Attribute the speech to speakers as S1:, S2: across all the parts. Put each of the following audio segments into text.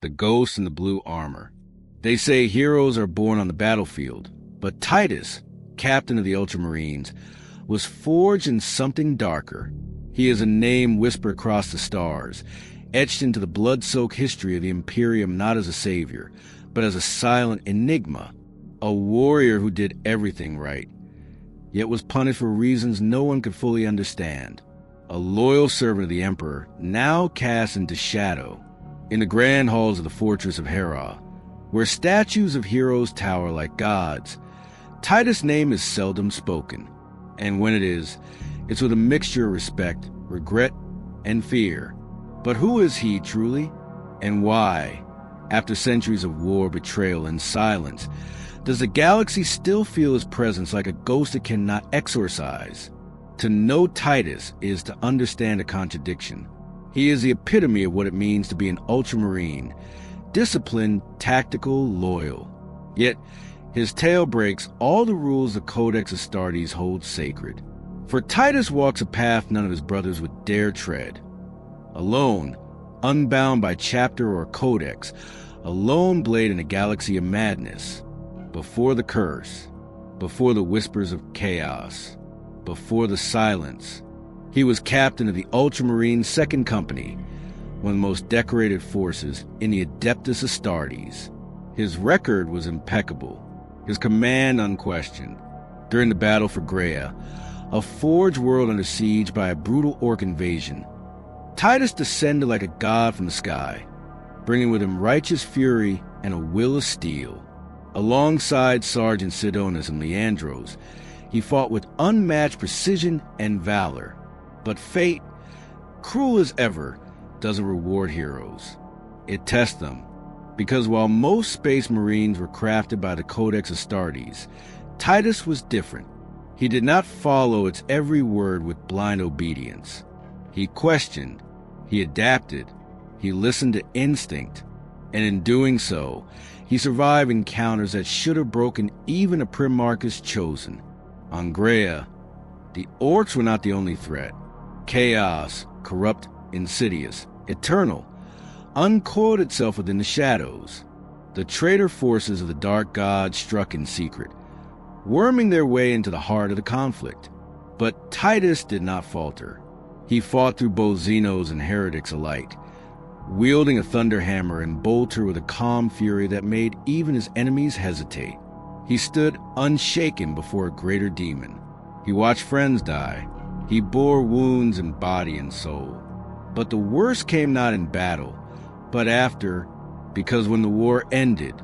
S1: the ghost in the blue armor. They say heroes are born on the battlefield, but Titus, captain of the Ultramarines, was forged in something darker. He is a name whispered across the stars, etched into the blood-soaked history of the Imperium not as a savior, but as a silent enigma, a warrior who did everything right, yet was punished for reasons no one could fully understand. A loyal servant of the Emperor, now cast into shadow, in the grand halls of the fortress of Hera, where statues of heroes tower like gods. Titus' name is seldom spoken, and when it is, it's with a mixture of respect, regret, and fear. But who is he truly, and why, after centuries of war, betrayal, and silence, does the galaxy still feel his presence like a ghost it cannot exorcise? To know Titus is to understand a contradiction. He is the epitome of what it means to be an Ultramarine, disciplined, tactical, loyal. Yet, his tale breaks all the rules the Codex Astartes holds sacred. For Titus walks a path none of his brothers would dare tread. Alone, unbound by chapter or codex, a lone blade in a galaxy of madness. Before the curse, before the whispers of chaos, before the silence, he was captain of the Ultramarine 2nd Company, one of the most decorated forces in the Adeptus Astartes. His record was impeccable, his command unquestioned. During the battle for Graia, a forged world under siege by a brutal orc invasion, Titus descended like a god from the sky, bringing with him righteous fury and a will of steel. Alongside Sergeant Sidonus and Leandros, he fought with unmatched precision and valor. But fate, cruel as ever, doesn't reward heroes. It tests them, because while most Space Marines were crafted by the Codex Astartes, Titus was different. He did not follow its every word with blind obedience. He questioned, he adapted, he listened to instinct, and in doing so, he survived encounters that should have broken even a Primarchus chosen. On Graia, the orcs were not the only threat. Chaos, corrupt, insidious, eternal, uncoiled itself within the shadows. The traitor forces of the Dark Gods struck in secret, worming their way into the heart of the conflict. But Titus did not falter. He fought through both Xenos and heretics alike, wielding a thunderhammer and bolter with a calm fury that made even his enemies hesitate. He stood unshaken before a greater demon. He watched friends die. He bore wounds in body and soul. But the worst came not in battle, but after, because when the war ended,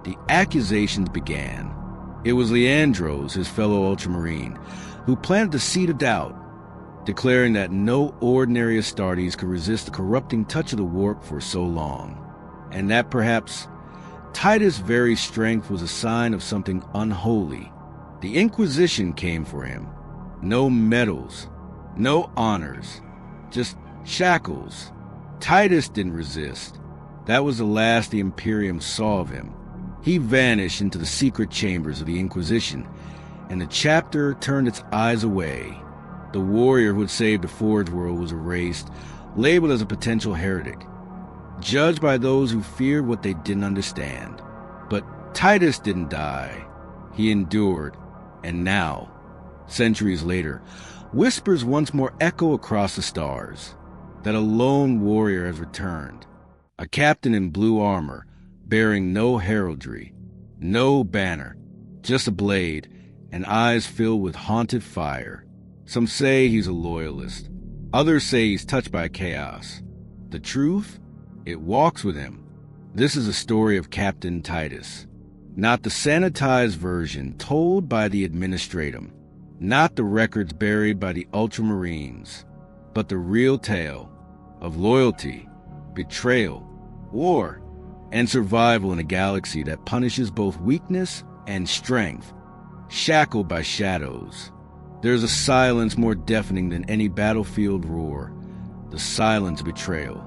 S1: the accusations began. It was Leandros, his fellow Ultramarine, who planted the seed of doubt, declaring that no ordinary Astartes could resist the corrupting touch of the warp for so long, and that perhaps Titus' very strength was a sign of something unholy. The Inquisition came for him. No medals, no honors, just shackles. Titus didn't resist. That was the last the Imperium saw of him. He vanished into the secret chambers of the Inquisition, and the chapter turned its eyes away. The warrior who had saved the Forge World was erased, labeled as a potential heretic, judged by those who feared what they didn't understand. But Titus didn't die. He endured, and now, centuries later, whispers once more echo across the stars that a lone warrior has returned, a captain in blue armor, bearing no heraldry, no banner, just a blade and eyes filled with haunted fire. Some say he's a loyalist. Others say he's touched by chaos. The truth? It walks with him. This is a story of Captain Titus, not the sanitized version told by the Administratum, not the records buried by the Ultramarines, but the real tale of loyalty, betrayal, war, and survival in a galaxy that punishes both weakness and strength, shackled by shadows. There's a silence more deafening than any battlefield roar, the silence of betrayal.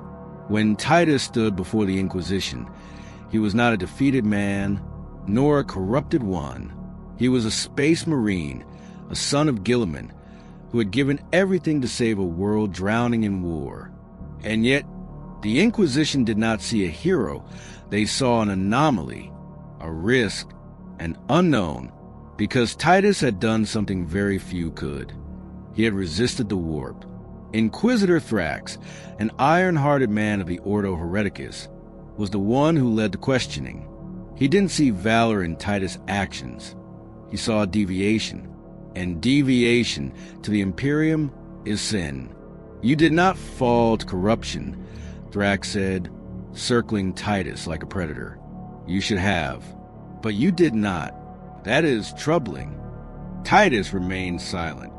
S1: When Titus stood before the Inquisition, he was not a defeated man, nor a corrupted one. He was a space marine, a son of Gilliman, who had given everything to save a world drowning in war. And yet, The Inquisition did not see a hero. They saw an anomaly, a risk, an unknown, because Titus had done something very few could. He had resisted the warp. Inquisitor Thrax, an iron-hearted man of the Ordo Hereticus, was the one who led the questioning. He didn't see valor in Titus' actions. He saw a deviation, and deviation to the Imperium is sin. You did not fall to corruption, Thrax said, circling Titus like a predator. You should have, but you did not. That is troubling. Titus remained silent.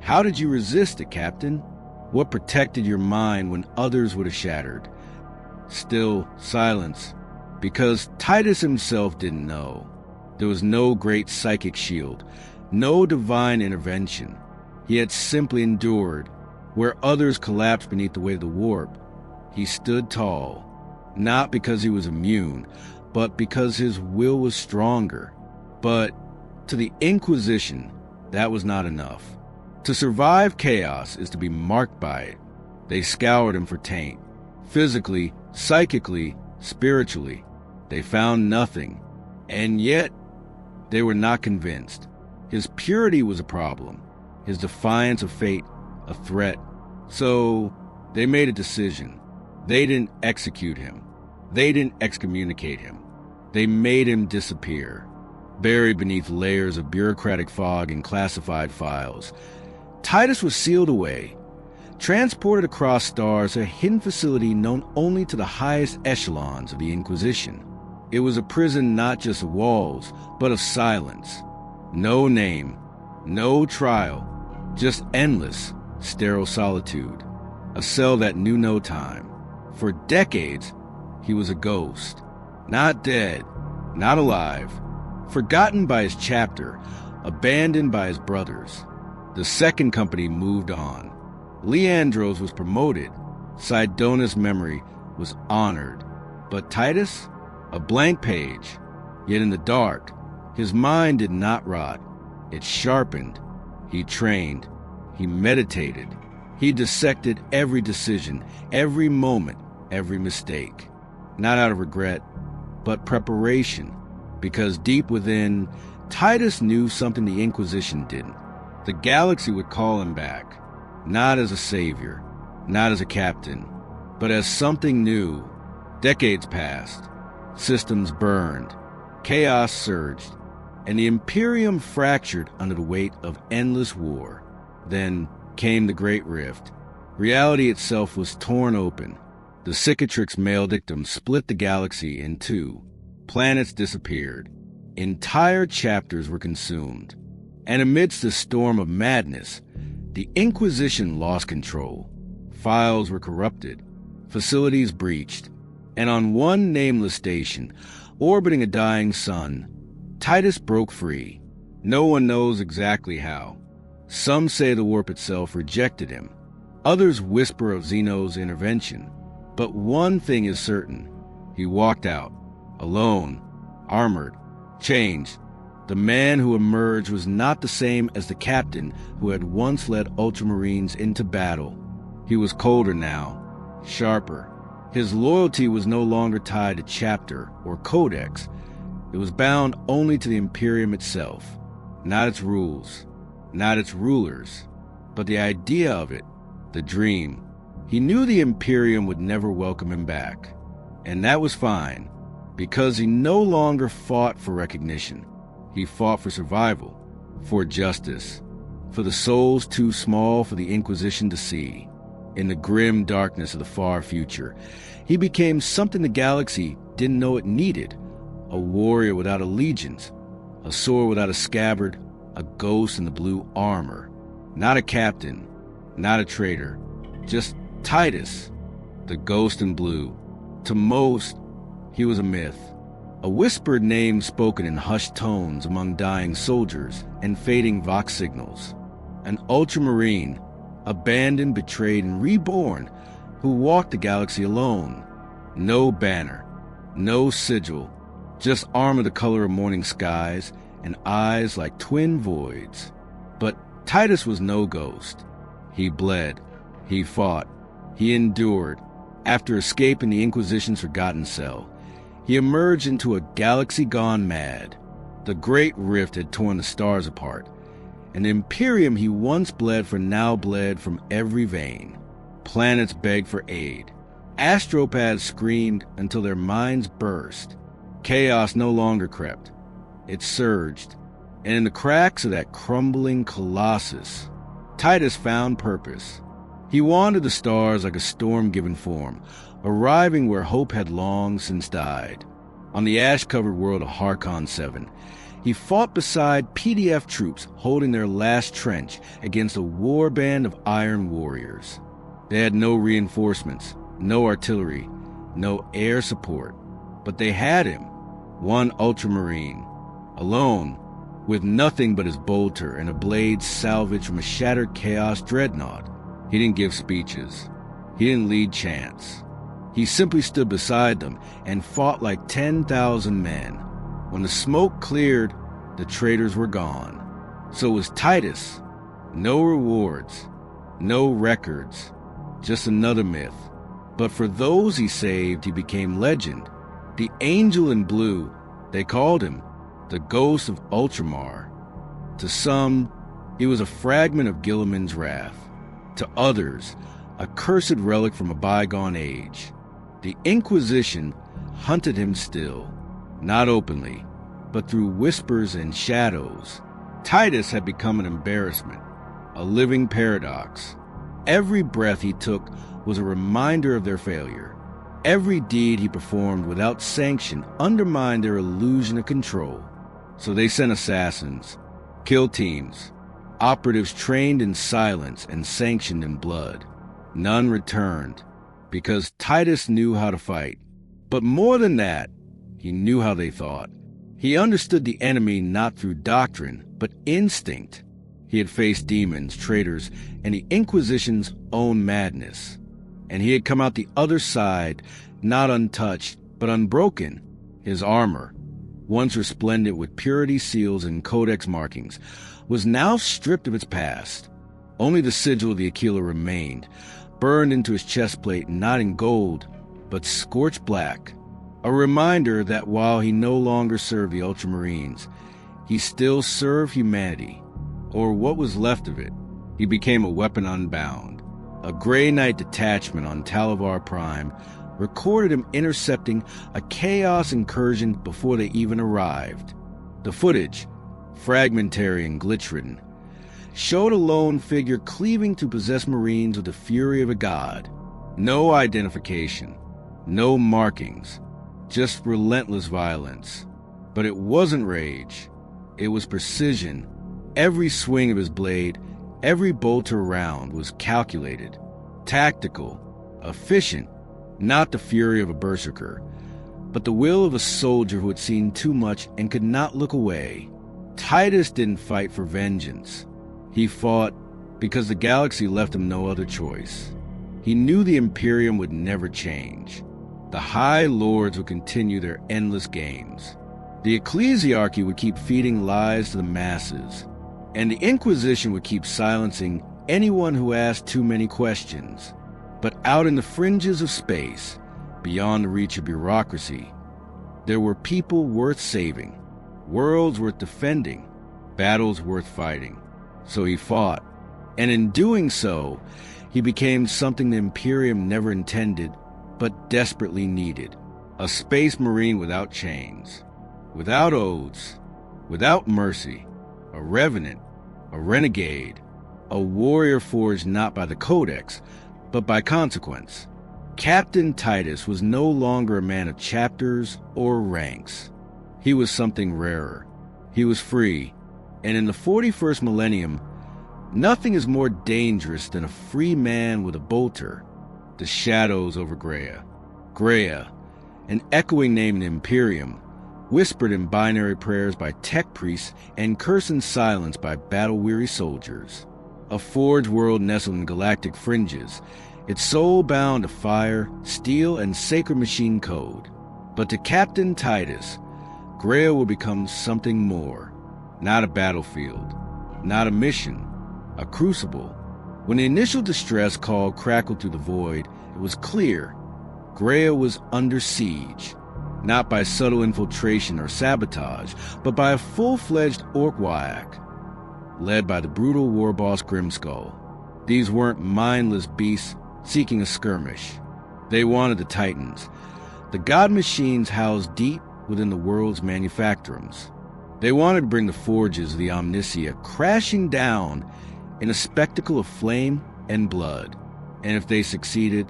S1: How did you resist it, Captain? What protected your mind when others would have shattered? Still silence, because Titus himself didn't know. There was no great psychic shield, no divine intervention. He had simply endured. Where others collapsed beneath the weight of the warp, he stood tall, not because he was immune, but because his will was stronger. But to the Inquisition, that was not enough. To survive chaos is to be marked by it. They scoured him for taint. Physically, psychically, spiritually. They found nothing. And yet, they were not convinced. His purity was a problem. His defiance of fate, a threat. So, they made a decision. They didn't execute him. They didn't excommunicate him. They made him disappear, buried beneath layers of bureaucratic fog and classified files. Titus was sealed away, transported across stars to a hidden facility known only to the highest echelons of the Inquisition. It was a prison not just of walls, but of silence. No name, no trial, just endless, sterile solitude. A cell that knew no time. For decades, he was a ghost. Not dead, not alive. Forgotten by his chapter, abandoned by his brothers. The second company moved on. Leandros was promoted. Sidona's memory was honored. But Titus? A blank page. Yet in the dark, his mind did not rot. It sharpened. He trained. He meditated. He dissected every decision, every moment, every mistake. Not out of regret, but preparation. Because deep within, Titus knew something the Inquisition didn't. The galaxy would call him back. Not as a savior, not as a captain, but as something new. Decades passed. Systems burned. Chaos surged. And the Imperium fractured under the weight of endless war. Then came the Great Rift. Reality itself was torn open. The cicatrix maledictum split the galaxy in two. Planets disappeared. Entire chapters were consumed. And amidst the storm of madness, the Inquisition lost control. Files were corrupted. Facilities breached. And on one nameless station, orbiting a dying sun, Titus broke free. No one knows exactly how. Some say the warp itself rejected him. Others whisper of Xeno's intervention. But one thing is certain. He walked out, alone, armored, changed. The man who emerged was not the same as the captain who had once led Ultramarines into battle. He was colder now, sharper. His loyalty was no longer tied to chapter or codex. It was bound only to the Imperium itself, not its rules, not its rulers, but the idea of it, the dream. He knew the Imperium would never welcome him back, and that was fine, because he no longer fought for recognition. He fought for survival, for justice, for the souls too small for the Inquisition to see. In the grim darkness of the far future, he became something the galaxy didn't know it needed. A warrior without allegiance, a sword without a scabbard, a ghost in the blue armor. Not a captain, not a traitor, just Titus, the ghost in blue. To most, he was a myth. A whispered name spoken in hushed tones among dying soldiers and fading vox signals. An Ultramarine, abandoned, betrayed, and reborn, who walked the galaxy alone. No banner, no sigil, just armor the color of morning skies and eyes like twin voids. But Titus was no ghost. He bled, he fought, he endured, After escaping the Inquisition's forgotten cell, he emerged into a galaxy gone mad. The Great Rift had torn the stars apart, and the Imperium he once bled for now bled from every vein. Planets begged for aid. Astropaths screamed until their minds burst. Chaos no longer crept. It surged, and in the cracks of that crumbling colossus, Titus found purpose. He wandered the stars like a storm given form, arriving where hope had long since died. On the ash-covered world of Harkon 7, he fought beside PDF troops holding their last trench against a warband of iron warriors. They had no reinforcements, no artillery, no air support, but they had him, one Ultramarine, alone, with nothing but his bolter and a blade salvaged from a shattered Chaos dreadnought. He didn't give speeches. He didn't lead chants. He simply stood beside them and fought like 10,000 men. When the smoke cleared, the traitors were gone. So was Titus. No rewards, no records, just another myth. But for those he saved, he became legend. The Angel in Blue, they called him, the ghost of Ultramar. To some, he was a fragment of Gilliman's wrath. To others, a cursed relic from a bygone age. The Inquisition hunted him still, not openly, but through whispers and shadows. Titus had become an embarrassment, a living paradox. Every breath he took was a reminder of their failure. Every deed he performed without sanction undermined their illusion of control. So they sent assassins, kill teams, operatives trained in silence and sanctioned in blood. None returned, because Titus knew how to fight. But more than that, he knew how they thought. He understood the enemy not through doctrine, but instinct. He had faced demons, traitors, and the Inquisition's own madness. And he had come out the other side, not untouched, but unbroken. His armor, once resplendent with purity seals and Codex markings, was now stripped of its past. Only the sigil of the Aquila remained, burned into his chest plate not in gold, but scorched black. A reminder that while he no longer served the Ultramarines, he still served humanity, or what was left of it. He became a weapon unbound. A Grey Knight detachment on Talavar Prime recorded him intercepting a Chaos incursion before they even arrived. The footage, fragmentary and glitch-ridden, showed a lone figure cleaving to possessed Marines with the fury of a god. No identification, no markings, just relentless violence. But it wasn't rage. It was precision. Every swing of his blade, every bolter round was calculated, tactical, efficient, not the fury of a berserker, but the will of a soldier who had seen too much and could not look away. Titus didn't fight for vengeance. He fought because the galaxy left him no other choice. He knew the Imperium would never change. The High Lords would continue their endless games. The Ecclesiarchy would keep feeding lies to the masses. And the Inquisition would keep silencing anyone who asked too many questions. But out in the fringes of space, beyond the reach of bureaucracy, there were people worth saving, worlds worth defending, battles worth fighting. So he fought, and in doing so, he became something the Imperium never intended, but desperately needed. A space marine without chains, without oaths, without mercy, a revenant, a renegade, a warrior forged not by the Codex, but by consequence. Captain Titus was no longer a man of chapters or ranks. He was something rarer. He was free, and in the 41st millennium, nothing is more dangerous than a free man with a bolter. The shadows over Graia. Graia, an echoing name in Imperium, whispered in binary prayers by tech priests and cursed in silence by battle-weary soldiers. A forged world nestled in galactic fringes, its soul bound to fire, steel, and sacred machine code. But to Captain Titus, Graia will become something more. Not a battlefield, not a mission, a crucible. When the initial distress call crackled through the void, it was clear Graia was under siege, not by subtle infiltration or sabotage, but by a full-fledged orc Wyak, led by the brutal war boss Grimskull. These weren't mindless beasts seeking a skirmish. They wanted the Titans, the god machines housed deep within the world's manufactorums. They wanted to bring the forges of the Omnicia crashing down in a spectacle of flame and blood. And if they succeeded,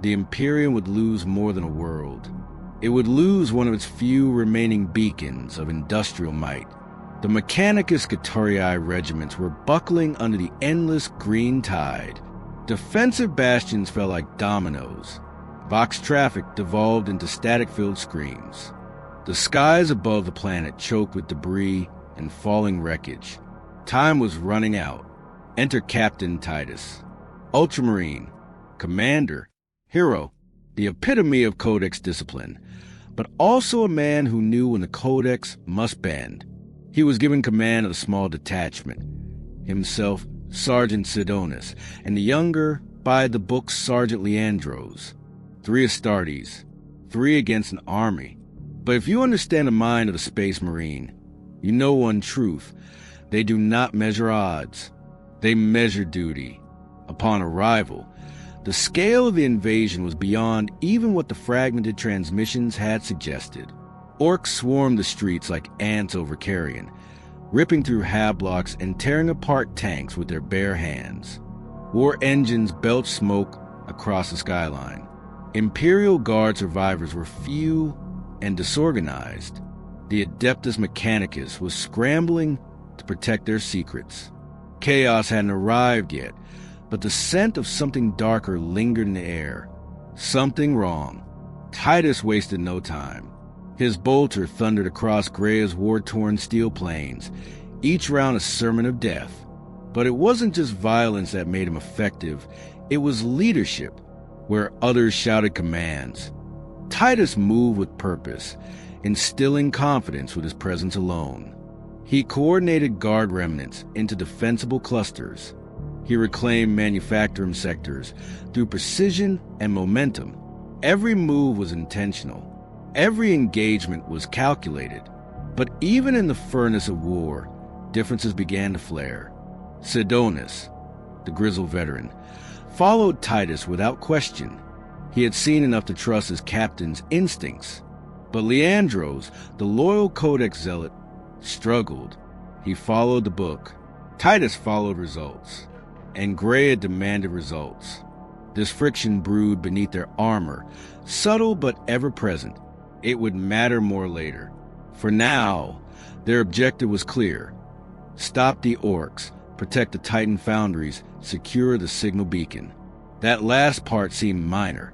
S1: the Imperium would lose more than a world. It would lose one of its few remaining beacons of industrial might. The Mechanicus Scutarii regiments were buckling under the endless green tide. Defensive bastions fell like dominoes. Vox traffic devolved into static-filled screams. The skies above the planet choked with debris and falling wreckage. Time was running out. Enter Captain Titus. Ultramarine, commander, hero, the epitome of Codex discipline, but also a man who knew when the Codex must bend. He was given command of a small detachment, himself Sergeant Sidonus, and the younger, by-the-book Sergeant Leandros. 3 Astartes, 3 against an army. But if you understand the mind of the Space Marine, you know one truth. They do not measure odds. They measure duty. Upon arrival, the scale of the invasion was beyond even what the fragmented transmissions had suggested. Orcs swarmed the streets like ants over carrion, ripping through hab-blocks and tearing apart tanks with their bare hands. War engines belched smoke across the skyline. Imperial Guard survivors were few and disorganized. The Adeptus Mechanicus was scrambling to protect their secrets. Chaos hadn't arrived yet, but the scent of something darker lingered in the air. Something wrong. Titus wasted no time. His bolter thundered across Graia's war-torn steel plains, each round a sermon of death. But it wasn't just violence that made him effective, it was leadership, where others shouted commands. Titus moved with purpose, instilling confidence with his presence alone. He coordinated guard remnants into defensible clusters. He reclaimed manufacturing sectors through precision and momentum. Every move was intentional. Every engagement was calculated. But even in the furnace of war, differences began to flare. Sidonus, the grizzled veteran, followed Titus without question. He had seen enough to trust his captain's instincts. But Leandros, the loyal Codex zealot, struggled. He followed the book. Titus followed results. And Graia demanded results. This friction brewed beneath their armor, subtle but ever-present. It would matter more later. For now, their objective was clear. Stop the orcs, protect the Titan foundries, secure the signal beacon. That last part seemed minor.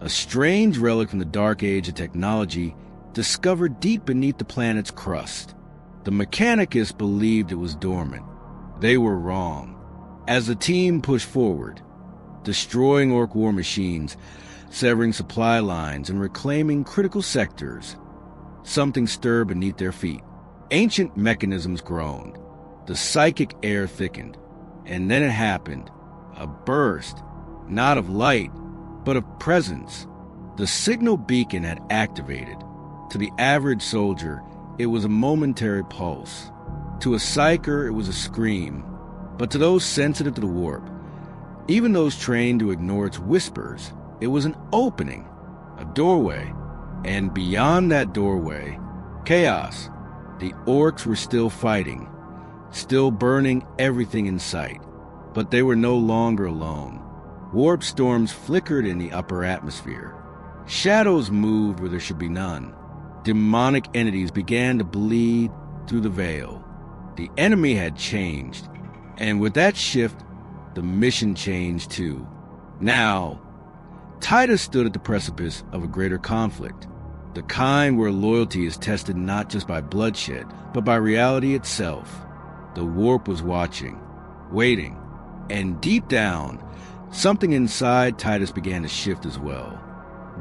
S1: A strange relic from the dark age of technology discovered deep beneath the planet's crust. The Mechanicus believed it was dormant. They were wrong. As the team pushed forward, destroying orc war machines, severing supply lines, and reclaiming critical sectors, something stirred beneath their feet. Ancient mechanisms groaned. The psychic air thickened. And then it happened. A burst, not of light, but of presence. The signal beacon had activated. To the average soldier, it was a momentary pulse. To a psyker, it was a scream. But to those sensitive to the warp, even those trained to ignore its whispers, it was an opening, a doorway. And beyond that doorway, chaos. The orcs were still fighting, still burning everything in sight. But they were no longer alone. Warp storms flickered in the upper atmosphere. Shadows moved where there should be none. Demonic entities began to bleed through the veil. The enemy had changed. And with that shift, the mission changed too. Now, Titus stood at the precipice of a greater conflict. The kind where loyalty is tested not just by bloodshed, but by reality itself. The warp was watching, waiting, and deep down, something inside Titus began to shift as well.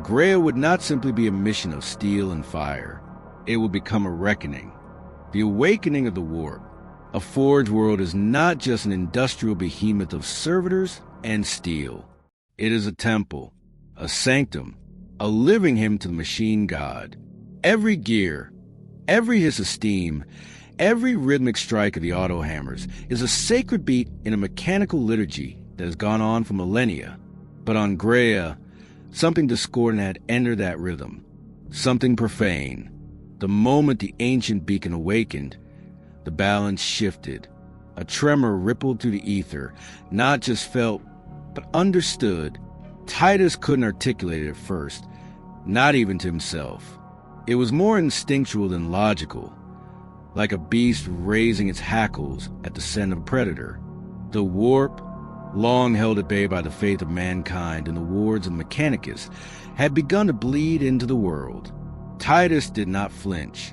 S1: Graia would not simply be a mission of steel and fire. It would become a reckoning. The awakening of the warp. A forge world is not just an industrial behemoth of servitors and steel. It is a temple, a sanctum, a living hymn to the machine god. Every gear, every hiss of steam, every rhythmic strike of the auto hammers is a sacred beat in a mechanical liturgy that has gone on for millennia. But on Graia, something discordant had entered that rhythm, something profane. The moment the ancient beacon awakened, the balance shifted. A tremor rippled through the ether, not just felt, but understood. Titus couldn't articulate it at first, not even to himself. It was more instinctual than logical, like a beast raising its hackles at the scent of a predator. The warp, long held at bay by the faith of mankind and the wards of Mechanicus, had begun to bleed into the world. Titus did not flinch.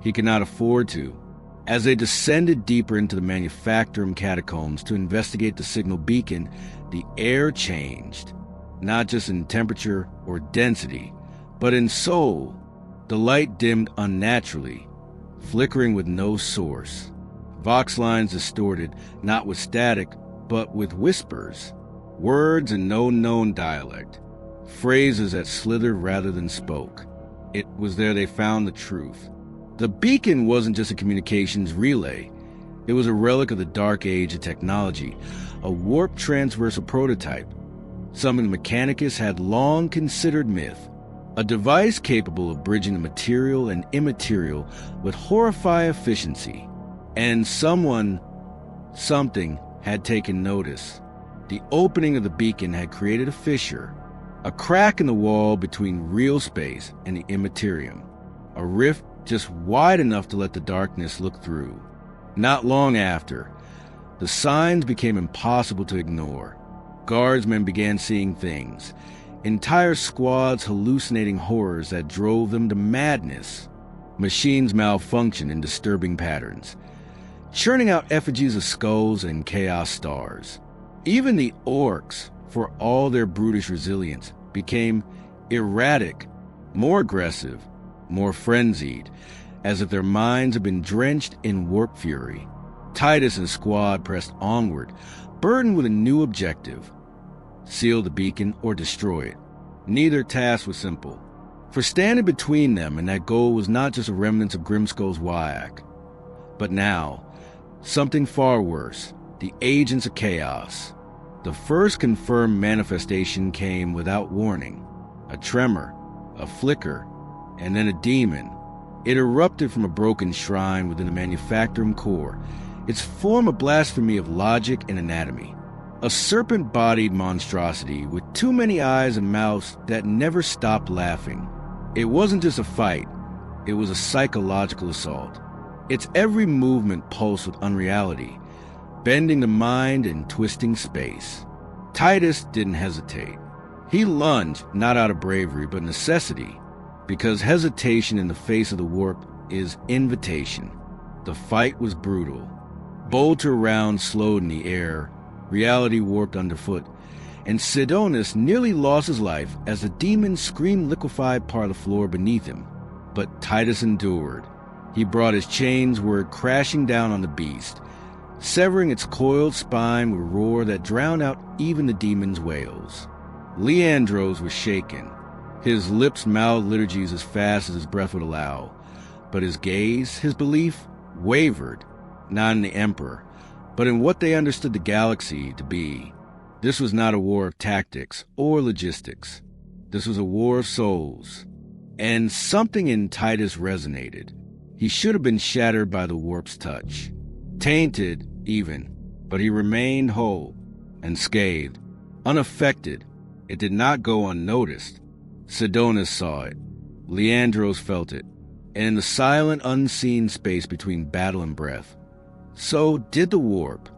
S1: He could not afford to. As they descended deeper into the Manufactorum catacombs to investigate the signal beacon, the air changed, not just in temperature or density, but in soul. The light dimmed unnaturally, flickering with no source. Vox lines distorted, not with static, but with whispers, words in no known dialect, phrases that slithered rather than spoke. It was there they found the truth. The beacon wasn't just a communications relay. It was a relic of the dark age of technology, a warp transversal prototype, something the Mechanicus had long considered myth, a device capable of bridging the material and immaterial with horrifying efficiency. And something had taken notice. The opening of the beacon had created a fissure, a crack in the wall between real space and the Imperium, a rift just wide enough to let the darkness look through. Not long after, the signs became impossible to ignore. Guardsmen began seeing things, entire squads hallucinating horrors that drove them to madness. Machines malfunctioned in disturbing patterns, churning out effigies of skulls and chaos stars. Even the orcs, for all their brutish resilience, became erratic, more aggressive, more frenzied, as if their minds had been drenched in warp fury. Titus and squad pressed onward, burdened with a new objective: seal the beacon or destroy it. Neither task was simple, for standing between them and that goal was not just a remnant of Grimskull's Wyack, but now something far worse: the agents of chaos. The first confirmed manifestation came without warning. A tremor, a flicker, and then a demon. It erupted from a broken shrine within the Manufactorum core, its form a blasphemy of logic and anatomy. A serpent-bodied monstrosity with too many eyes and mouths that never stopped laughing. It wasn't just a fight, it was a psychological assault. Its every movement pulsed with unreality, bending the mind and twisting space. Titus didn't hesitate. He lunged, not out of bravery, but necessity, because hesitation in the face of the warp is invitation. The fight was brutal. Bolter rounds slowed in the air, reality warped underfoot, and Sidonus nearly lost his life as the demon screamed liquefied part of the floor beneath him. But Titus endured. He brought his chains word crashing down on the beast, severing its coiled spine with a roar that drowned out even the demon's wails. Leandros was shaken. His lips mouthed liturgies as fast as his breath would allow, but his gaze, his belief, wavered, not in the Emperor, but in what they understood the galaxy to be. This was not a war of tactics or logistics. This was a war of souls. And something in Titus resonated. He should have been shattered by the warp's touch. Tainted, even, but he remained whole, unscathed, unaffected. It did not go unnoticed. Sidonus saw it. Leandros felt it. And in the silent, unseen space between battle and breath, so did the warp.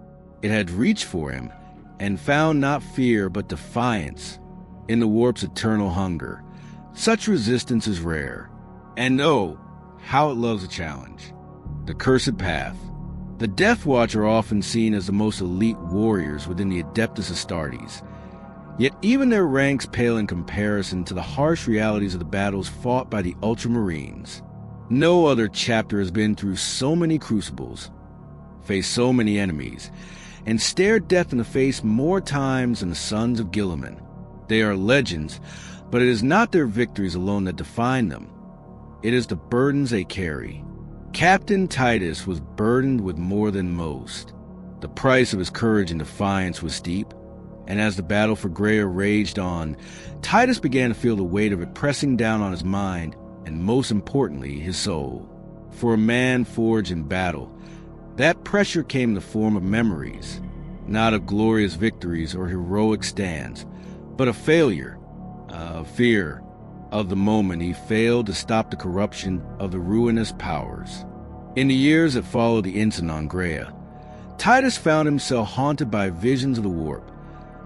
S1: It had reached for him, and found not fear but defiance in the warp's eternal hunger. Such resistance is rare. And oh, how it loves a challenge. The Cursed Path. The Death Watch are often seen as the most elite warriors within the Adeptus Astartes. Yet even their ranks pale in comparison to the harsh realities of the battles fought by the Ultramarines. No other chapter has been through so many crucibles, faced so many enemies, and stared death in the face more times than the sons of Guilliman. They are legends, but it is not their victories alone that define them. It is the burdens they carry. Captain Titus was burdened with more than most. The price of his courage and defiance was steep, and as the battle for Graia raged on, Titus began to feel the weight of it pressing down on his mind and, most importantly, his soul. For a man forged in battle, that pressure came in the form of memories, not of glorious victories or heroic stands, but of failure, fear of the moment he failed to stop the corruption of the ruinous powers. In the years that followed the incident on Graia, Titus found himself haunted by visions of the warp,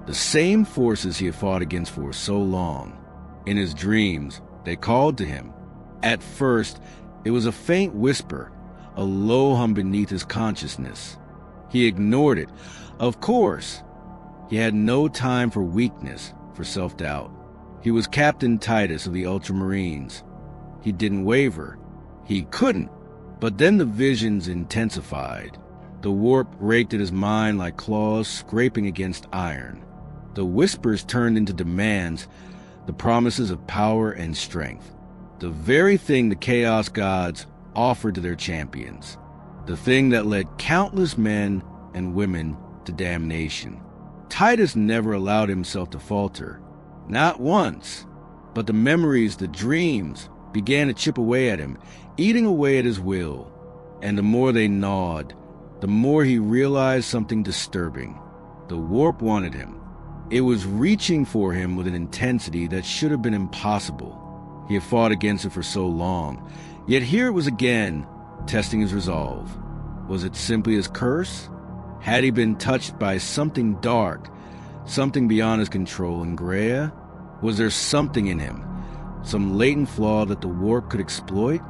S1: the same forces he had fought against for so long. In his dreams, they called to him. At first, it was a faint whisper, a low hum beneath his consciousness. He ignored it. Of course, he had no time for weakness, for self-doubt. He was Captain Titus of the Ultramarines. He didn't waver. He couldn't. But then the visions intensified. The warp raked at his mind like claws scraping against iron. The whispers turned into demands, the promises of power and strength. The very thing the Chaos Gods offered to their champions. The thing that led countless men and women to damnation. Titus never allowed himself to falter. Not once. But the memories, the dreams, began to chip away at him, eating away at his will. And the more they gnawed, the more he realized something disturbing. The warp wanted him. It was reaching for him with an intensity that should have been impossible. He had fought against it for so long, yet here it was again, testing his resolve. Was it simply his curse? Had he been touched by something dark, something beyond his control in Graia? Was there something in him, some latent flaw that the warp could exploit?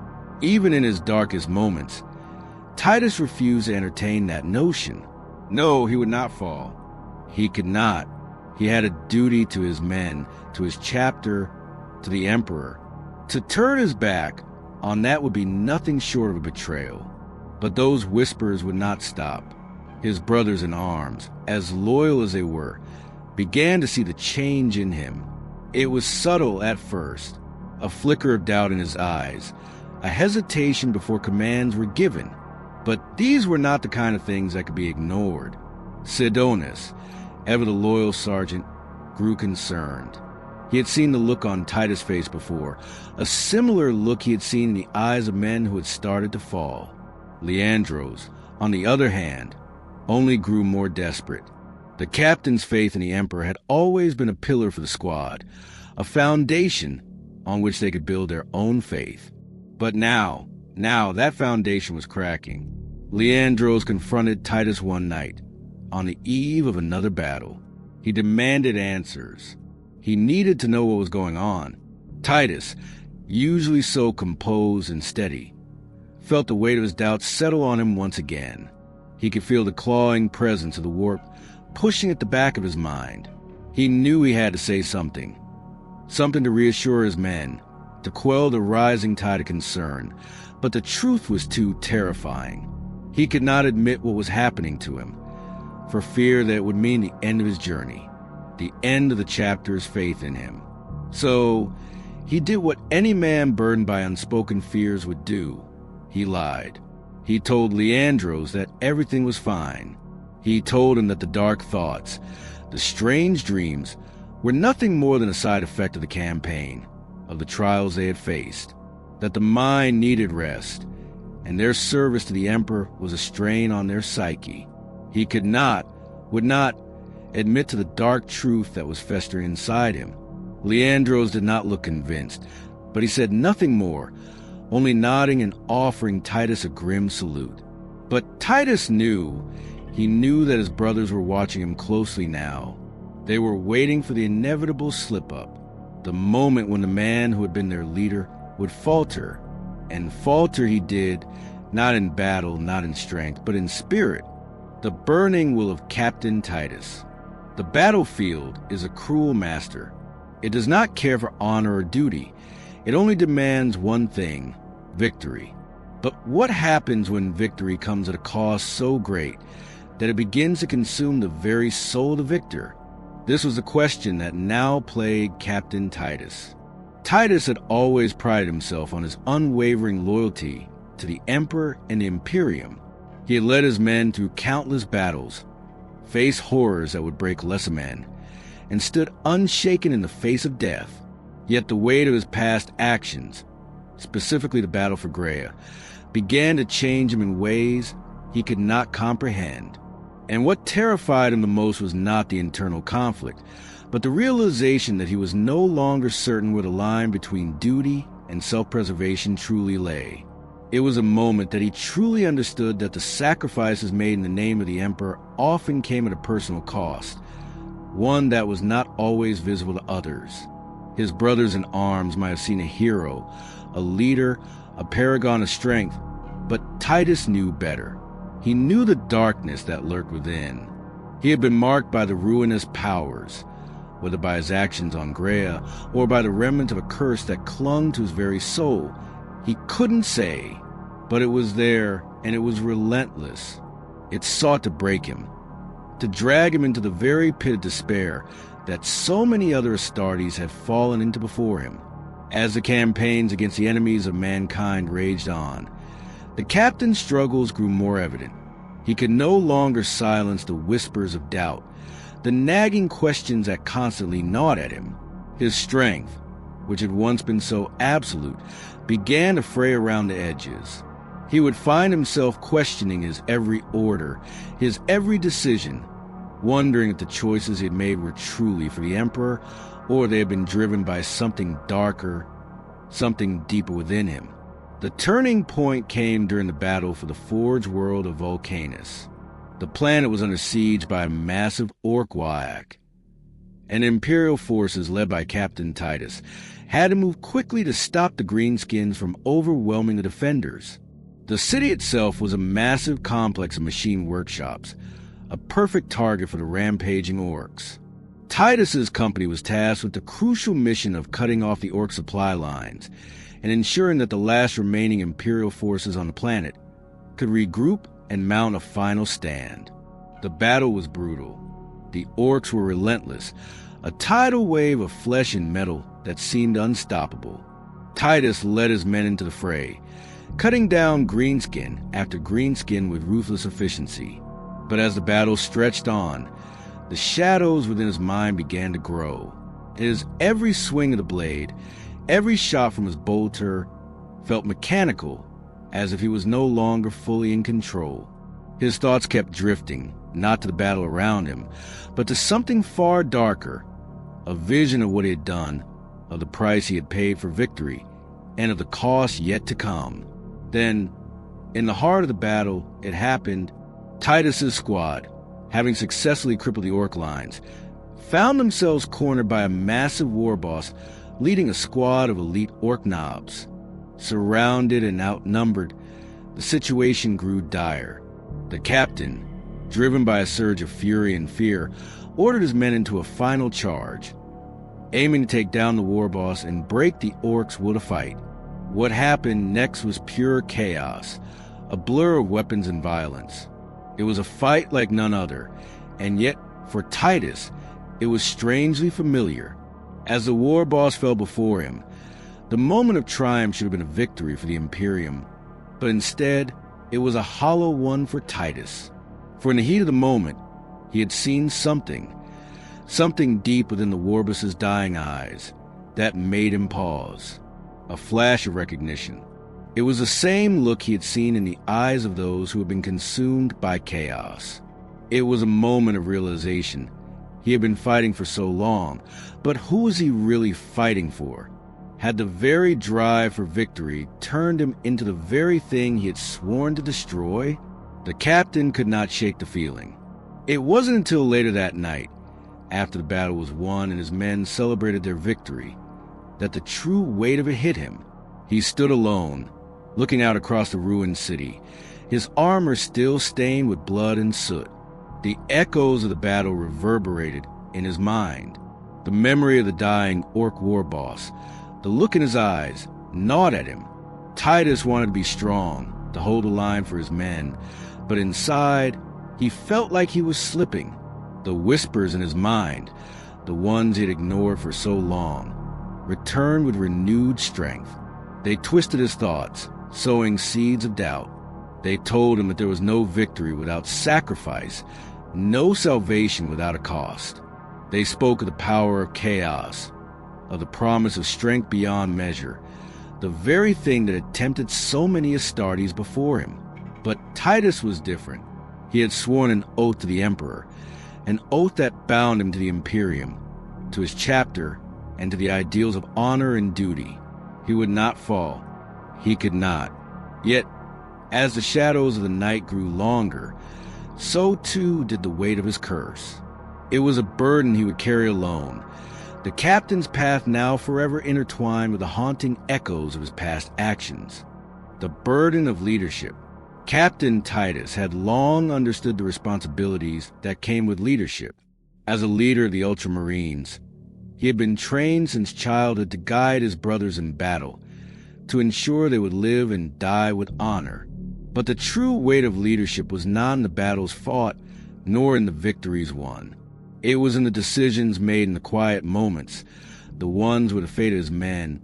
S1: Even in his darkest moments, Titus refused to entertain that notion. No, he would not fall. He could not. He had a duty to his men, to his chapter, to the Emperor. To turn his back on that would be nothing short of a betrayal. But those whispers would not stop. His brothers in arms, as loyal as they were, began to see the change in him. It was subtle at first, a flicker of doubt in his eyes, a hesitation before commands were given. But these were not the kind of things that could be ignored. Sidonus, ever the loyal sergeant, grew concerned. He had seen the look on Titus' face before, a similar look he had seen in the eyes of men who had started to fall. Leandros, on the other hand, only grew more desperate. The captain's faith in the Emperor had always been a pillar for the squad, a foundation on which they could build their own faith. But now that foundation was cracking. Leandros confronted Titus one night, on the eve of another battle. He demanded answers. He needed to know what was going on. Titus, usually so composed and steady, felt the weight of his doubts settle on him once again. He could feel the clawing presence of the warp pushing at the back of his mind. He knew he had to say something to reassure his men, to quell the rising tide of concern, but the truth was too terrifying. He could not admit what was happening to him, for fear that it would mean the end of his journey, the end of the chapter's faith in him. So he did what any man burdened by unspoken fears would do. He lied. He told Leandros that everything was fine. He told him that the dark thoughts, the strange dreams, were nothing more than a side effect of the campaign, of the trials they had faced, that the mind needed rest, and their service to the Emperor was a strain on their psyche. He would not admit to the dark truth that was festering inside him. Leandros did not look convinced, but he said nothing more, only nodding and offering Titus a grim salute. But Titus knew. He knew that his brothers were watching him closely now. They were waiting for the inevitable slip-up, the moment when the man who had been their leader would falter. And falter he did, not in battle, not in strength, but in spirit. The burning will of Captain Titus. The battlefield is a cruel master. It does not care for honor or duty. It only demands one thing, victory. But what happens when victory comes at a cost so great that it begins to consume the very soul of the victor? This was a question that now plagued Captain Titus. Titus had always prided himself on his unwavering loyalty to the Emperor and the Imperium. He had led his men through countless battles, faced horrors that would break lesser men, and stood unshaken in the face of death. Yet the weight of his past actions, specifically the battle for Graia, began to change him in ways he could not comprehend. And what terrified him the most was not the internal conflict, but the realization that he was no longer certain where the line between duty and self-preservation truly lay. It was a moment that he truly understood that the sacrifices made in the name of the Emperor often came at a personal cost, one that was not always visible to others. His brothers in arms might have seen a hero, a leader, a paragon of strength, but Titus knew better. He knew the darkness that lurked within. He had been marked by the ruinous powers, whether by his actions on Graia or by the remnant of a curse that clung to his very soul. He couldn't say, but it was there, and it was relentless. It sought to break him, to drag him into the very pit of despair that so many other Astartes had fallen into before him. As the campaigns against the enemies of mankind raged on, the captain's struggles grew more evident. He could no longer silence the whispers of doubt, the nagging questions that constantly gnawed at him. His strength, which had once been so absolute, began to fray around the edges. He would find himself questioning his every order, his every decision, wondering if the choices he had made were truly for the Emperor, or they had been driven by something darker, something deeper within him. The turning point came during the battle for the forged world of Vulcanus. The planet was under siege by a massive orc Wyak, and Imperial forces led by Captain Titus had to move quickly to stop the greenskins from overwhelming the defenders. The city itself was a massive complex of machine workshops, a perfect target for the rampaging orcs. Titus's company was tasked with the crucial mission of cutting off the orc supply lines and ensuring that the last remaining Imperial forces on the planet could regroup and mount a final stand. The battle was brutal. The orcs were relentless, a tidal wave of flesh and metal that seemed unstoppable. Titus led his men into the fray, cutting down greenskin after greenskin with ruthless efficiency. But as the battle stretched on, the shadows within his mind began to grow. As every swing of the blade, every shot from his bolter felt mechanical, as if he was no longer fully in control. His thoughts kept drifting, not to the battle around him, but to something far darker, a vision of what he had done, of the price he had paid for victory, and of the cost yet to come. Then, in the heart of the battle, it happened. Titus's squad, having successfully crippled the orc lines, found themselves cornered by a massive war boss leading a squad of elite orc knobs. Surrounded and outnumbered, the situation grew dire. The captain, driven by a surge of fury and fear, ordered his men into a final charge, aiming to take down the war boss and break the orcs' will to fight. What happened next was pure chaos, a blur of weapons and violence. It was a fight like none other, and yet, for Titus, it was strangely familiar. As the war boss fell before him, the moment of triumph should have been a victory for the Imperium, but instead, it was a hollow one for Titus. For in the heat of the moment, he had seen something deep within the Warboss's dying eyes, that made him pause. A flash of recognition. It was the same look he had seen in the eyes of those who had been consumed by chaos. It was a moment of realization. He had been fighting for so long, but who was he really fighting for? Had the very drive for victory turned him into the very thing he had sworn to destroy? The captain could not shake the feeling. It wasn't until later that night, after the battle was won and his men celebrated their victory, that the true weight of it hit him. He stood alone, looking out across the ruined city, his armor still stained with blood and soot. The echoes of the battle reverberated in his mind. The memory of the dying orc war boss, the look in his eyes, gnawed at him. Titus wanted to be strong, to hold the line for his men, but inside, he felt like he was slipping. The The whispers in his mind, the ones he had ignored for so long, returned with renewed strength. They twisted his thoughts, sowing seeds of doubt. They told him that there was no victory without sacrifice, no salvation without a cost. They spoke of the power of chaos, of the promise of strength beyond measure, the very thing that had tempted so many Astartes before him. But Titus was different. He had sworn an oath to the Emperor, an oath that bound him to the Imperium, to his chapter, and to the ideals of honor and duty. He would not fall. He could not. Yet, as the shadows of the night grew longer, so too did the weight of his curse. It was a burden he would carry alone, the captain's path now forever intertwined with the haunting echoes of his past actions. The burden of leadership. Captain Titus had long understood the responsibilities that came with leadership. As a leader of the Ultramarines, he had been trained since childhood to guide his brothers in battle, to ensure they would live and die with honor. But the true weight of leadership was not in the battles fought, nor in the victories won. It was in the decisions made in the quiet moments, the ones where the fate of his men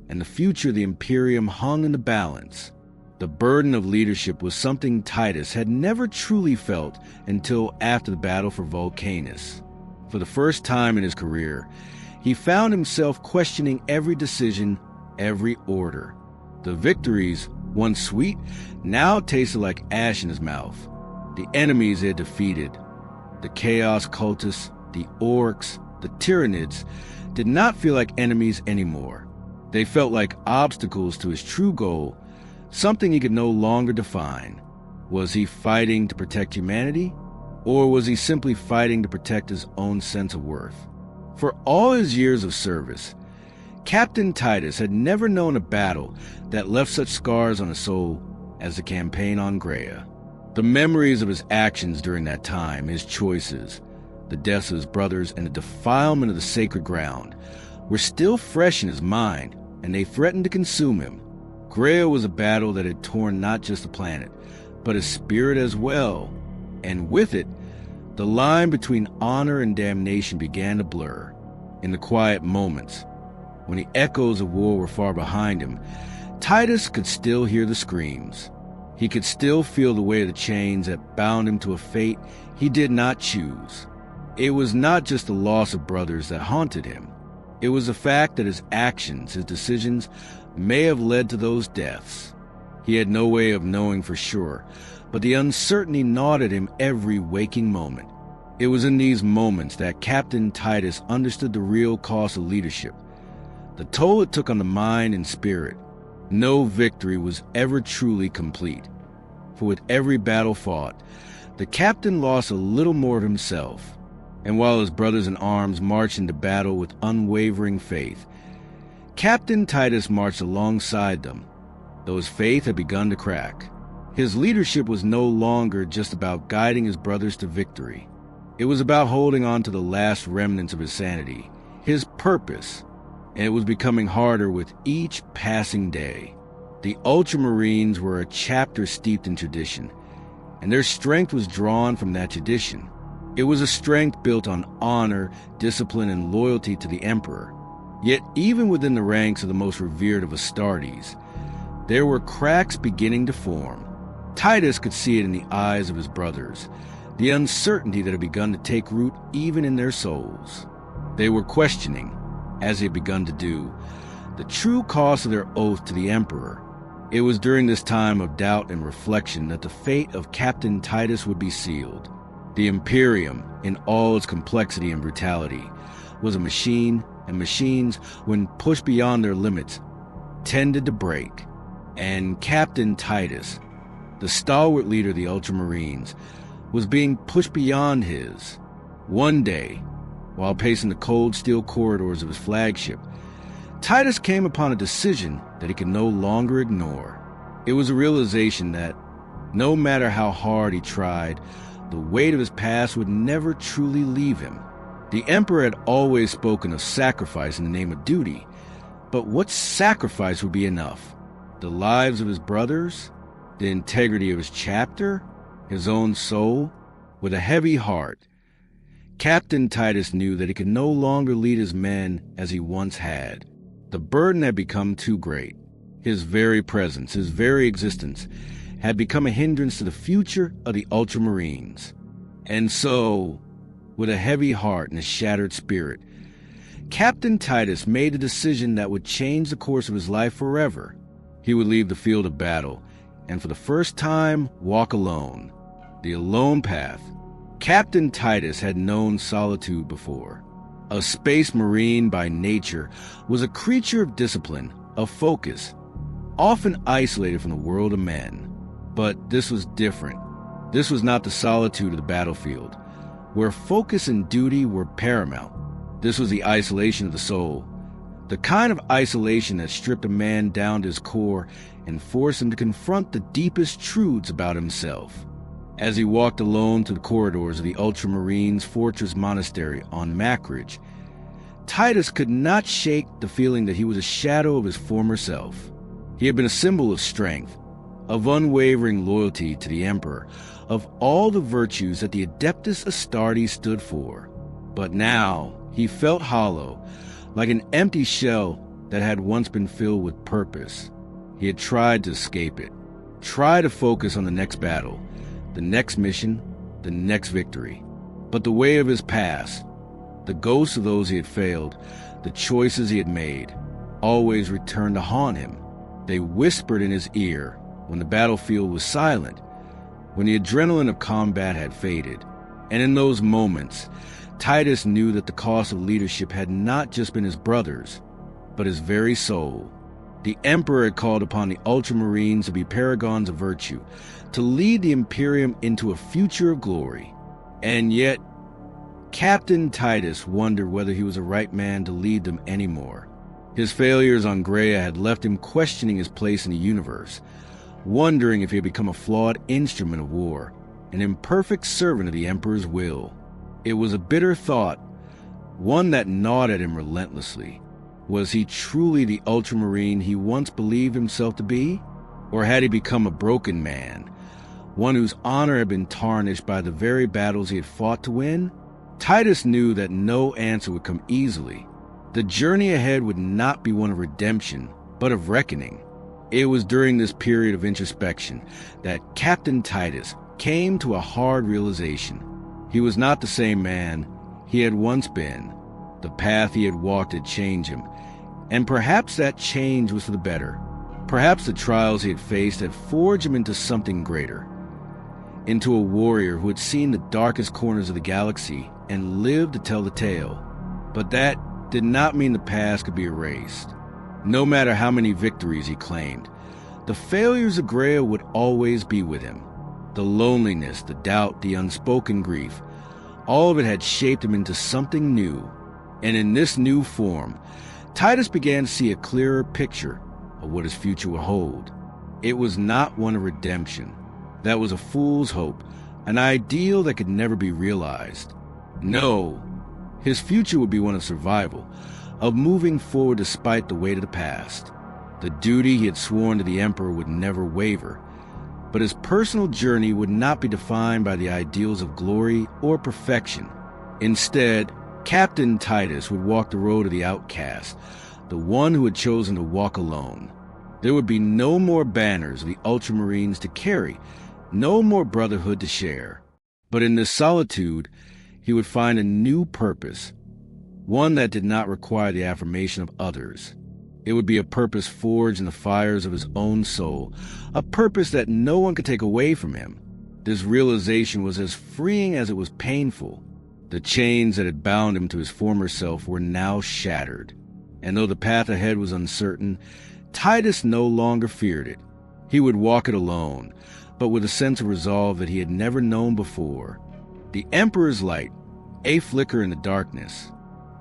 S1: and the future of the Imperium hung in the balance. The burden of leadership was something Titus had never truly felt until after the battle for Vulcanus. For the first time in his career, he found himself questioning every decision, every order. The victories, once sweet, now tasted like ash in his mouth. The enemies he had defeated, the Chaos Cultists, the Orcs, the Tyranids, did not feel like enemies anymore. They felt like obstacles to his true goal, something he could no longer define. Was he fighting to protect humanity, or was he simply fighting to protect his own sense of worth? For all his years of service, Captain Titus had never known a battle that left such scars on his soul as the campaign on Graia. The memories of his actions during that time, his choices, the deaths of his brothers, and the defilement of the sacred ground were still fresh in his mind, and they threatened to consume him. Graia was a battle that had torn not just the planet, but his spirit as well, and with it, the line between honor and damnation began to blur. In the quiet moments, when the echoes of war were far behind him, Titus could still hear the screams. He could still feel the weight of the chains that bound him to a fate he did not choose. It was not just the loss of brothers that haunted him. It was the fact that his actions, his decisions, may have led to those deaths. He had no way of knowing for sure, but the uncertainty gnawed at him every waking moment. It was in these moments that Captain Titus understood the real cost of leadership, the toll it took on the mind and spirit. No victory was ever truly complete, for with every battle fought, the captain lost a little more of himself, and while his brothers in arms marched into battle with unwavering faith, Captain Titus marched alongside them, though his faith had begun to crack. His leadership was no longer just about guiding his brothers to victory. It was about holding on to the last remnants of his sanity, his purpose, and it was becoming harder with each passing day. The Ultramarines were a chapter steeped in tradition, and their strength was drawn from that tradition. It was a strength built on honor, discipline, and loyalty to the Emperor. Yet even within the ranks of the most revered of Astartes, there were cracks beginning to form. Titus could see it in the eyes of his brothers, the uncertainty that had begun to take root even in their souls. They were questioning, as they had begun to do, the true cost of their oath to the Emperor. It was during this time of doubt and reflection that the fate of Captain Titus would be sealed. The Imperium, in all its complexity and brutality, was a machine, and machines, when pushed beyond their limits, tended to break. And Captain Titus, the stalwart leader of the Ultramarines, was being pushed beyond his. One day, while pacing the cold steel corridors of his flagship, Titus came upon a decision that he could no longer ignore. It was a realization that, no matter how hard he tried, the weight of his past would never truly leave him. The Emperor had always spoken of sacrifice in the name of duty, but what sacrifice would be enough? The lives of his brothers? The integrity of his chapter? His own soul? With a heavy heart, Captain Titus knew that he could no longer lead his men as he once had. The burden had become too great. His very presence, his very existence, had become a hindrance to the future of the Ultramarines. And so, with a heavy heart and a shattered spirit, Captain Titus made a decision that would change the course of his life forever. He would leave the field of battle, and for the first time, walk alone. The alone path. Captain Titus had known solitude before. A space marine by nature was a creature of discipline, of focus, often isolated from the world of men. But this was different. This was not the solitude of the battlefield, where focus and duty were paramount. This was the isolation of the soul, the kind of isolation that stripped a man down to his core and forced him to confront the deepest truths about himself. As he walked alone through the corridors of the Ultramarines' fortress monastery on Mackridge, Titus could not shake the feeling that he was a shadow of his former self. He had been a symbol of strength, of unwavering loyalty to the Emperor, of all the virtues that the Adeptus Astartes stood for. But now he felt hollow, like an empty shell that had once been filled with purpose. He had tried to escape it, tried to focus on the next battle, the next mission, the next victory. But the way of his past, the ghosts of those he had failed, the choices he had made, always returned to haunt him. They whispered in his ear when the battlefield was silent, when the adrenaline of combat had faded. And in those moments, Titus knew that the cost of leadership had not just been his brother's, but his very soul. The Emperor had called upon the Ultramarines to be paragons of virtue, to lead the Imperium into a future of glory. And yet, Captain Titus wondered whether he was the right man to lead them anymore. His failures on Graia had left him questioning his place in the universe, wondering if he had become a flawed instrument of war, an imperfect servant of the Emperor's will. It was a bitter thought, one that gnawed at him relentlessly. Was he truly the Ultramarine he once believed himself to be? Or had he become a broken man, one whose honor had been tarnished by the very battles he had fought to win? Titus knew that no answer would come easily. The journey ahead would not be one of redemption, but of reckoning. It was during this period of introspection that Captain Titus came to a hard realization. He was not the same man he had once been. The path he had walked had changed him, and perhaps that change was for the better. Perhaps the trials he had faced had forged him into something greater, into a warrior who had seen the darkest corners of the galaxy and lived to tell the tale. But that did not mean the past could be erased. No matter how many victories he claimed, the failures of Graia would always be with him. The loneliness, the doubt, the unspoken grief, all of it had shaped him into something new. And in this new form, Titus began to see a clearer picture of what his future would hold. It was not one of redemption. That was a fool's hope, an ideal that could never be realized. No, his future would be one of survival, of moving forward despite the weight of the past. The duty he had sworn to the Emperor would never waver, but his personal journey would not be defined by the ideals of glory or perfection. Instead, Captain Titus would walk the road of the outcast, the one who had chosen to walk alone. There would be no more banners of the Ultramarines to carry, no more brotherhood to share. But in this solitude, he would find a new purpose, one that did not require the affirmation of others. It would be a purpose forged in the fires of his own soul, a purpose that no one could take away from him. This realization was as freeing as it was painful. The chains that had bound him to his former self were now shattered. And though the path ahead was uncertain, Titus no longer feared it. He would walk it alone, but with a sense of resolve that he had never known before. The Emperor's light, a flicker in the darkness.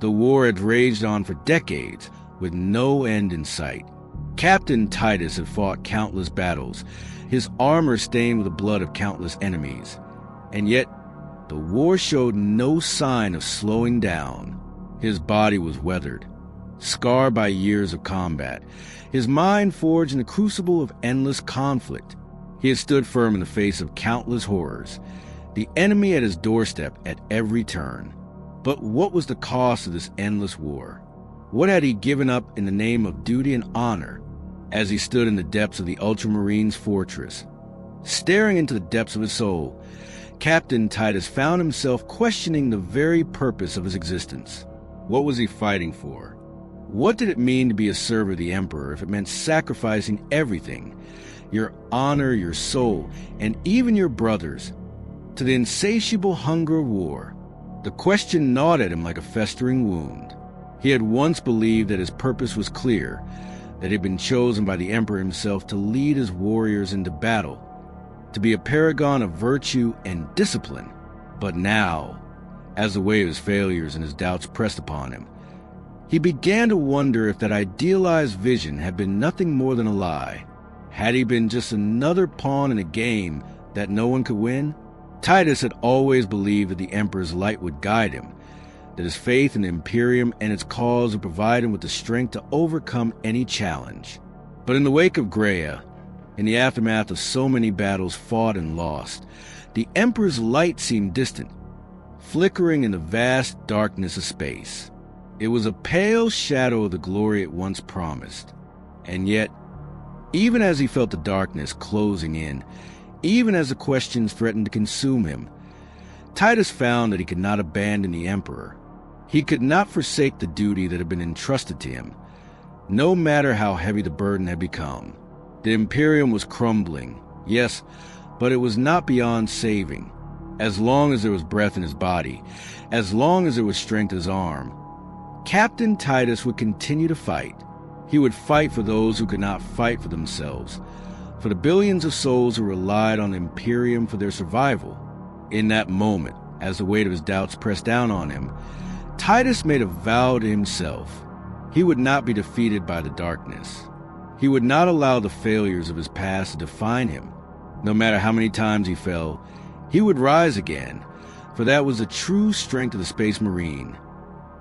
S1: The war had raged on for decades, with no end in sight. Captain Titus had fought countless battles, his armor stained with the blood of countless enemies. And yet, the war showed no sign of slowing down. His body was weathered, scarred by years of combat, his mind forged in the crucible of endless conflict. He had stood firm in the face of countless horrors, the enemy at his doorstep at every turn. But what was the cost of this endless war? What had he given up in the name of duty and honor as he stood in the depths of the Ultramarine's fortress? Staring into the depths of his soul, Captain Titus found himself questioning the very purpose of his existence. What was he fighting for? What did it mean to be a servant of the Emperor if it meant sacrificing everything, your honor, your soul, and even your brothers, to the insatiable hunger of war? The question gnawed at him like a festering wound. He had once believed that his purpose was clear, that he had been chosen by the Emperor himself to lead his warriors into battle, to be a paragon of virtue and discipline. But now, as the weight of his failures and his doubts pressed upon him, he began to wonder if that idealized vision had been nothing more than a lie. Had he been just another pawn in a game that no one could win? Titus had always believed that the Emperor's light would guide him, that his faith in the Imperium and its cause would provide him with the strength to overcome any challenge. But in the wake of Graia, in the aftermath of so many battles fought and lost, the Emperor's light seemed distant, flickering in the vast darkness of space. It was a pale shadow of the glory it once promised. And yet, even as he felt the darkness closing in, even as the questions threatened to consume him, Titus found that he could not abandon the Emperor. He could not forsake the duty that had been entrusted to him, no matter how heavy the burden had become. The Imperium was crumbling, yes, but it was not beyond saving. As long as there was breath in his body, as long as there was strength in his arm, Captain Titus would continue to fight. He would fight for those who could not fight for themselves, for the billions of souls who relied on the Imperium for their survival. In that moment, as the weight of his doubts pressed down on him, Titus made a vow to himself. He would not be defeated by the darkness. He would not allow the failures of his past to define him. No matter how many times he fell, he would rise again, for that was the true strength of the Space Marine,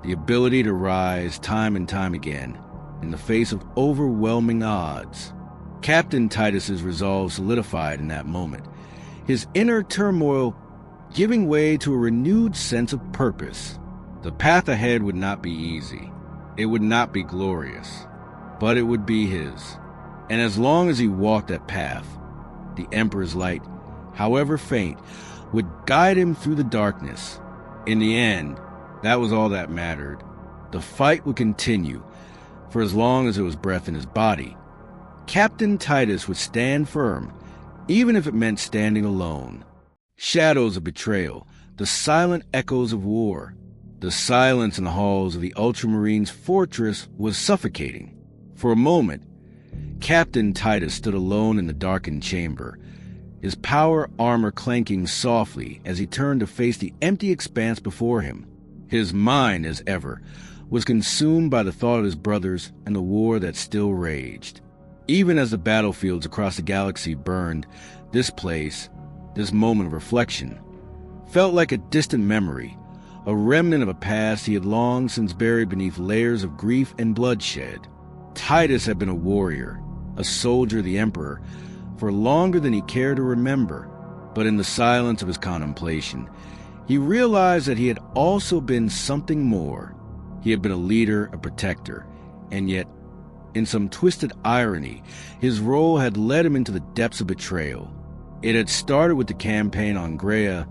S1: the ability to rise time and time again in the face of overwhelming odds. Captain Titus's resolve solidified in that moment, his inner turmoil giving way to a renewed sense of purpose. The path ahead would not be easy. It would not be glorious, but it would be his. And as long as he walked that path, the Emperor's light, however faint, would guide him through the darkness. In the end, that was all that mattered. The fight would continue, for as long as there was breath in his body. Captain Titus would stand firm, even if it meant standing alone. Shadows of betrayal, the silent echoes of war. The silence in the halls of the Ultramarine's fortress was suffocating. For a moment, Captain Titus stood alone in the darkened chamber, his power armor clanking softly as he turned to face the empty expanse before him. His mind, as ever, was consumed by the thought of his brothers and the war that still raged. Even as the battlefields across the galaxy burned, this place, this moment of reflection, felt like a distant memory, a remnant of a past he had long since buried beneath layers of grief and bloodshed. Titus had been a warrior, a soldier of the Emperor, for longer than he cared to remember. But in the silence of his contemplation, he realized that he had also been something more. He had been a leader, a protector, and yet, in some twisted irony, his role had led him into the depths of betrayal. It had started with the campaign on Graia,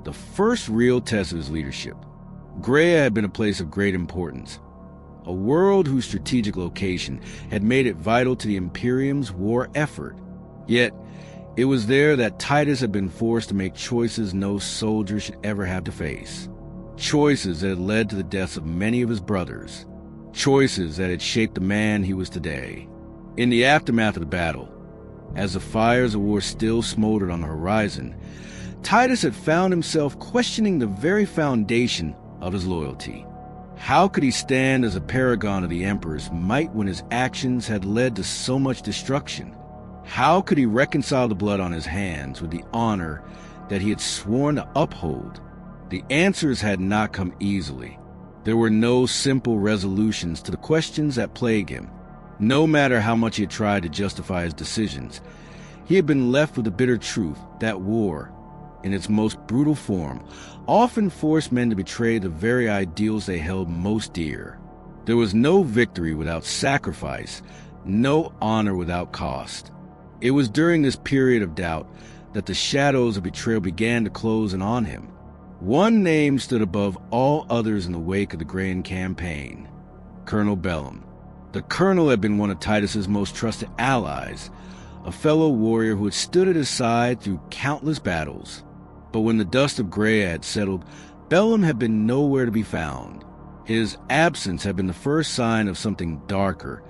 S1: the first real test of his leadership. Graia had been a place of great importance, a world whose strategic location had made it vital to the Imperium's war effort. Yet, it was there that Titus had been forced to make choices no soldier should ever have to face. Choices that had led to the deaths of many of his brothers. Choices that had shaped the man he was today. In the aftermath of the battle, as the fires of war still smoldered on the horizon, Titus had found himself questioning the very foundation of his loyalty. How could he stand as a paragon of the Emperor's might when his actions had led to so much destruction? How could he reconcile the blood on his hands with the honor that he had sworn to uphold? The answers had not come easily. There were no simple resolutions to the questions that plagued him. No matter how much he had tried to justify his decisions, he had been left with the bitter truth that war, in its most brutal form, often forced men to betray the very ideals they held most dear. There was no victory without sacrifice, no honor without cost. It was during this period of doubt that the shadows of betrayal began to close in on him. One name stood above all others in the wake of the Graian campaign: Colonel Bellum. The colonel had been one of Titus's most trusted allies, a fellow warrior who had stood at his side through countless battles. But when the dust of Graia had settled, Bellum had been nowhere to be found. His absence had been the first sign of something darker,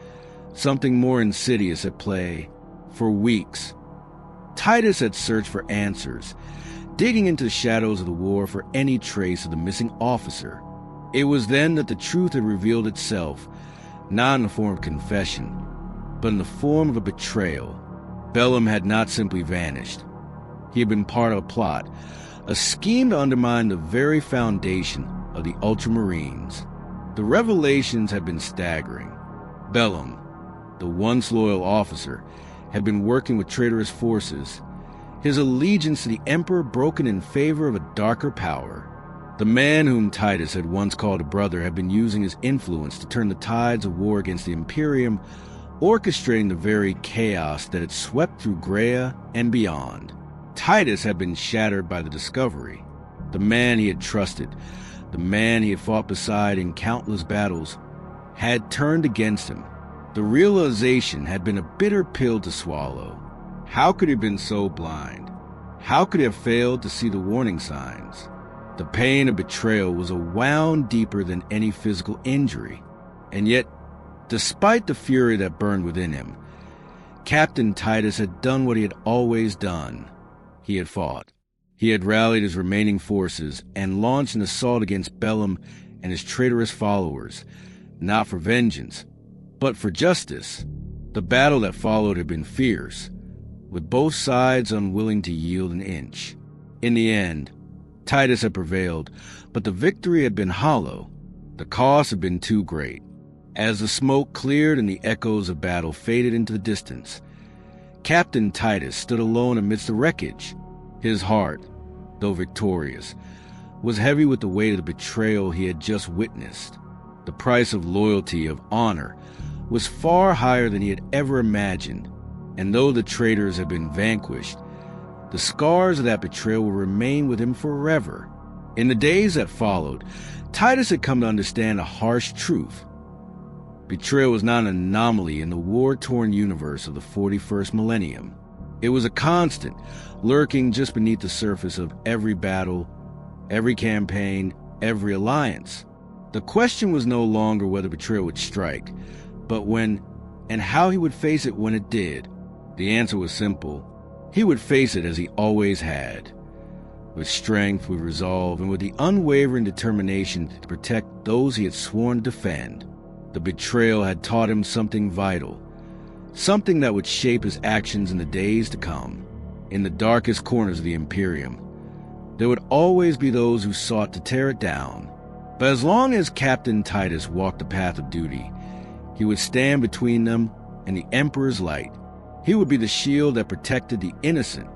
S1: something more insidious at play. For weeks, Titus had searched for answers, digging into the shadows of the war for any trace of the missing officer. It was then that the truth had revealed itself, not in the form of confession, but in the form of a betrayal. Bellum had not simply vanished. He had been part of a plot, a scheme to undermine the very foundation of the Ultramarines. The revelations had been staggering. Bellum, the once loyal officer, had been working with traitorous forces, his allegiance to the Emperor broken in favor of a darker power. The man whom Titus had once called a brother had been using his influence to turn the tides of war against the Imperium, orchestrating the very chaos that had swept through Graia and beyond. Titus had been shattered by the discovery. The man he had trusted, the man he had fought beside in countless battles, had turned against him. The realization had been a bitter pill to swallow. How could he have been so blind? How could he have failed to see the warning signs? The pain of betrayal was a wound deeper than any physical injury. And yet, despite the fury that burned within him, Captain Titus had done what he had always done. He had fought. He had rallied his remaining forces and launched an assault against Bellum and his traitorous followers, not for vengeance, but for justice. The battle that followed had been fierce, with both sides unwilling to yield an inch. In the end, Titus had prevailed, but the victory had been hollow. The cost had been too great. As the smoke cleared and the echoes of battle faded into the distance, Captain Titus stood alone amidst the wreckage. His heart, though victorious, was heavy with the weight of the betrayal he had just witnessed. The price of loyalty, of honor, was far higher than he had ever imagined, and though the traitors had been vanquished, the scars of that betrayal will remain with him forever. In the days that followed, Titus had come to understand a harsh truth. Betrayal was not an anomaly in the war-torn universe of the 41st millennium. It was a constant, lurking just beneath the surface of every battle, every campaign, every alliance. The question was no longer whether betrayal would strike, but when and how he would face it when it did. The answer was simple. He would face it as he always had, with strength, with resolve, and with the unwavering determination to protect those he had sworn to defend. The betrayal had taught him something vital, something that would shape his actions in the days to come. In the darkest corners of the Imperium, there would always be those who sought to tear it down. But as long as Captain Titus walked the path of duty, he would stand between them and the Emperor's light. He would be the shield that protected the innocent,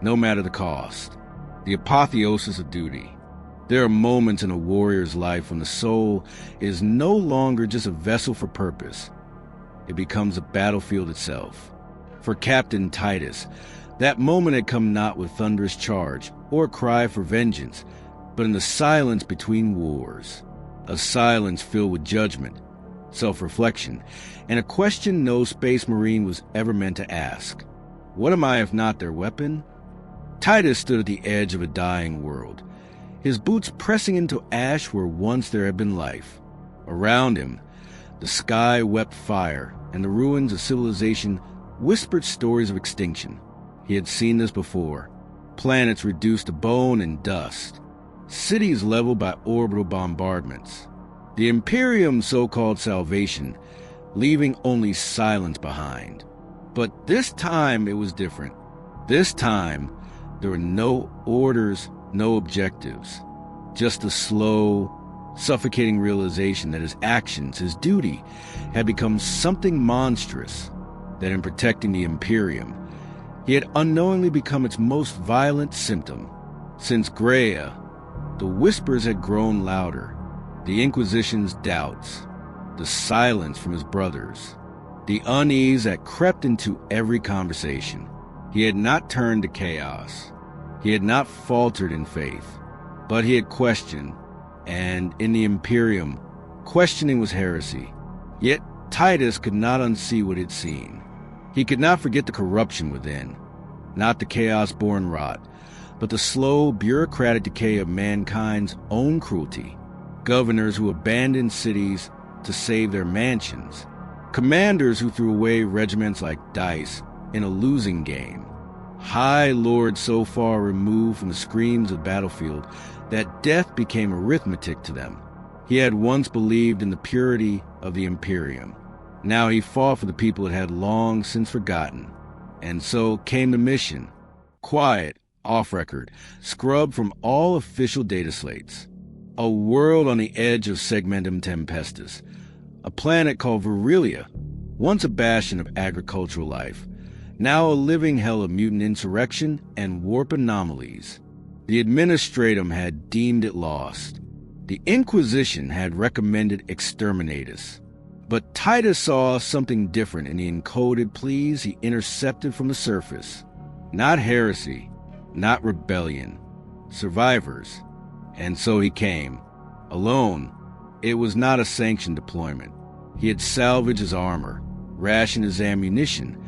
S1: no matter the cost. The apotheosis of duty. There are moments in a warrior's life when the soul is no longer just a vessel for purpose. It becomes a battlefield itself. For Captain Titus, that moment had come not with thunderous charge or cry for vengeance, but in the silence between wars. A silence filled with judgment, self-reflection, and a question no Space Marine was ever meant to ask. What am I if not their weapon? Titus stood at the edge of a dying world, his boots pressing into ash where once there had been life. Around him, the sky wept fire, and the ruins of civilization whispered stories of extinction. He had seen this before. Planets reduced to bone and dust. Cities leveled by orbital bombardments. The Imperium's so-called salvation, leaving only silence behind. But this time it was different. This time, there were no orders, no objectives. Just a slow, suffocating realization that his actions, his duty, had become something monstrous. That in protecting the Imperium, he had unknowingly become its most violent symptom. Since Graia, the whispers had grown louder, the Inquisition's doubts, the silence from his brothers, the unease that crept into every conversation. He had not turned to chaos. He had not faltered in faith, but he had questioned, and in the Imperium, questioning was heresy. Yet Titus could not unsee what he'd seen. He could not forget the corruption within, not the chaos-born rot, but the slow, bureaucratic decay of mankind's own cruelty. Governors who abandoned cities to save their mansions. Commanders who threw away regiments like dice in a losing game. High lords so far removed from the screams of the battlefield that death became arithmetic to them. He had once believed in the purity of the Imperium. Now he fought for the people it had long since forgotten. And so came the mission. Quiet, off-record, scrubbed from all official data slates. A world on the edge of Segmentum Tempestus. A planet called Virilia, once a bastion of agricultural life, now a living hell of mutant insurrection and warp anomalies. The Administratum had deemed it lost. The Inquisition had recommended exterminatus. But Titus saw something different in the encoded pleas he intercepted from the surface. Not heresy, not rebellion. Survivors. And so he came. Alone. It was not a sanctioned deployment. He had salvaged his armor, rationed his ammunition,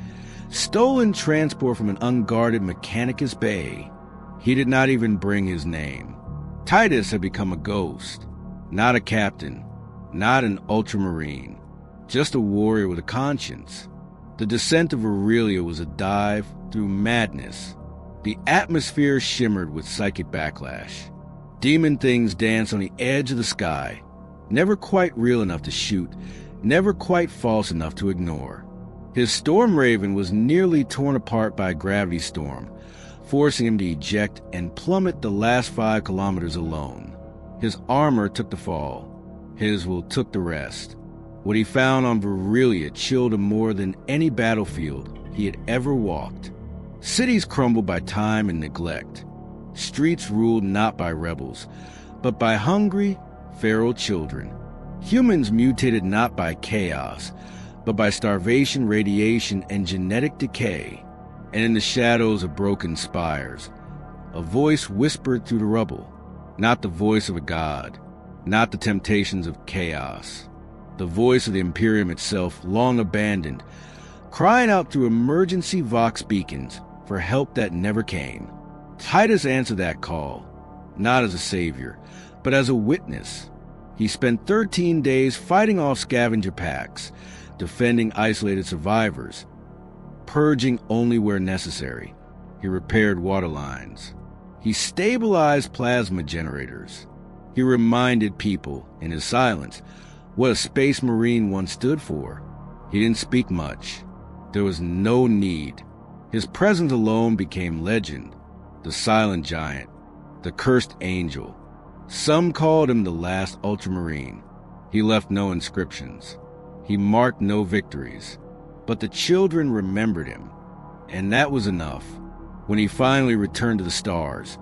S1: stolen transport from an unguarded Mechanicus Bay. He did not even bring his name. Titus had become a ghost, not a captain, not an Ultramarine, just a warrior with a conscience. The descent of Aurelia was a dive through madness. The atmosphere shimmered with psychic backlash. Demon things danced on the edge of the sky, never quite real enough to shoot, never quite false enough to ignore. His Storm Raven was nearly torn apart by a gravity storm, forcing him to eject and plummet the last 5 kilometers alone. His armor took the fall. His will took the rest. What he found on Virilia chilled him more than any battlefield he had ever walked. Cities crumbled by time and neglect. Streets ruled not by rebels, but by hungry, feral children. Humans mutated not by chaos, but by starvation, radiation, and genetic decay. And in the shadows of broken spires, a voice whispered through the rubble, not the voice of a god, not the temptations of chaos, the voice of the Imperium itself, long abandoned, crying out through emergency Vox beacons for help that never came. Titus answered that call, not as a savior, but as a witness. He spent 13 days fighting off scavenger packs, defending isolated survivors, purging only where necessary. He repaired water lines. He stabilized plasma generators. He reminded people, in his silence, what a space marine once stood for. He didn't speak much. There was no need. His presence alone became legend. The silent giant, the cursed angel. Some called him the last Ultramarine. He left no inscriptions. He marked no victories. But the children remembered him, and that was enough. When he finally returned to the stars,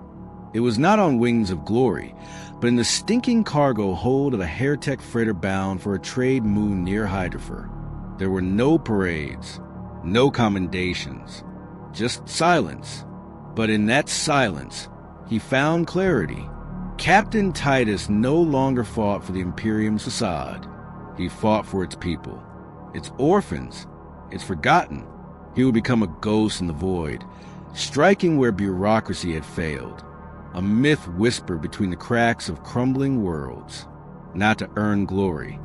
S1: it was not on wings of glory, but in the stinking cargo hold of a Hairtech freighter bound for a trade moon near Hyderfer. There were no parades, no commendations, just silence. But in that silence, he found clarity. Captain Titus no longer fought for the Imperium's facade. He fought for its people, its orphans, its forgotten. He would become a ghost in the void, striking where bureaucracy had failed. A myth whispered between the cracks of crumbling worlds. Not to earn glory,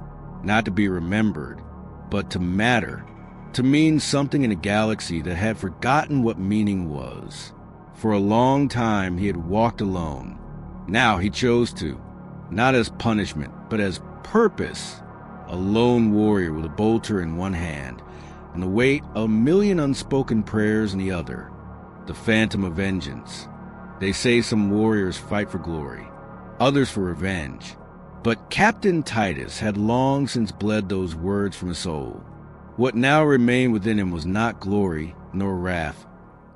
S1: not to be remembered, but to matter, to mean something in a galaxy that had forgotten what meaning was. For a long time he had walked alone. Now he chose to, not as punishment, but as purpose. A lone warrior with a bolter in one hand, and the weight of a million unspoken prayers in the other. The phantom of vengeance. They say some warriors fight for glory, others for revenge. But Captain Titus had long since bled those words from his soul. What now remained within him was not glory nor wrath.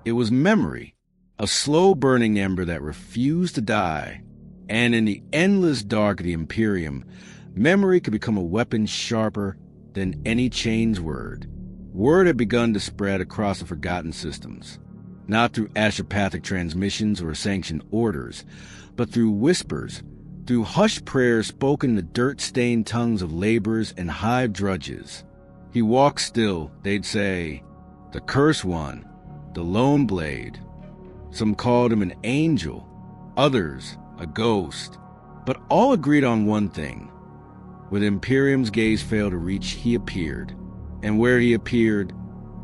S1: It was memory. a slow-burning ember that refused to die. And in the endless dark of the Imperium, memory could become a weapon sharper than any chain's word. Word had begun to spread across the forgotten systems, not through astropathic transmissions or sanctioned orders, but through whispers, through hushed prayers spoken in the dirt-stained tongues of laborers and hive drudges. He walked still, they'd say, the Cursed One, the Lone Blade. Some called him an angel, others a ghost, but all agreed on one thing. Where the Imperium's gaze failed to reach, he appeared. And where he appeared,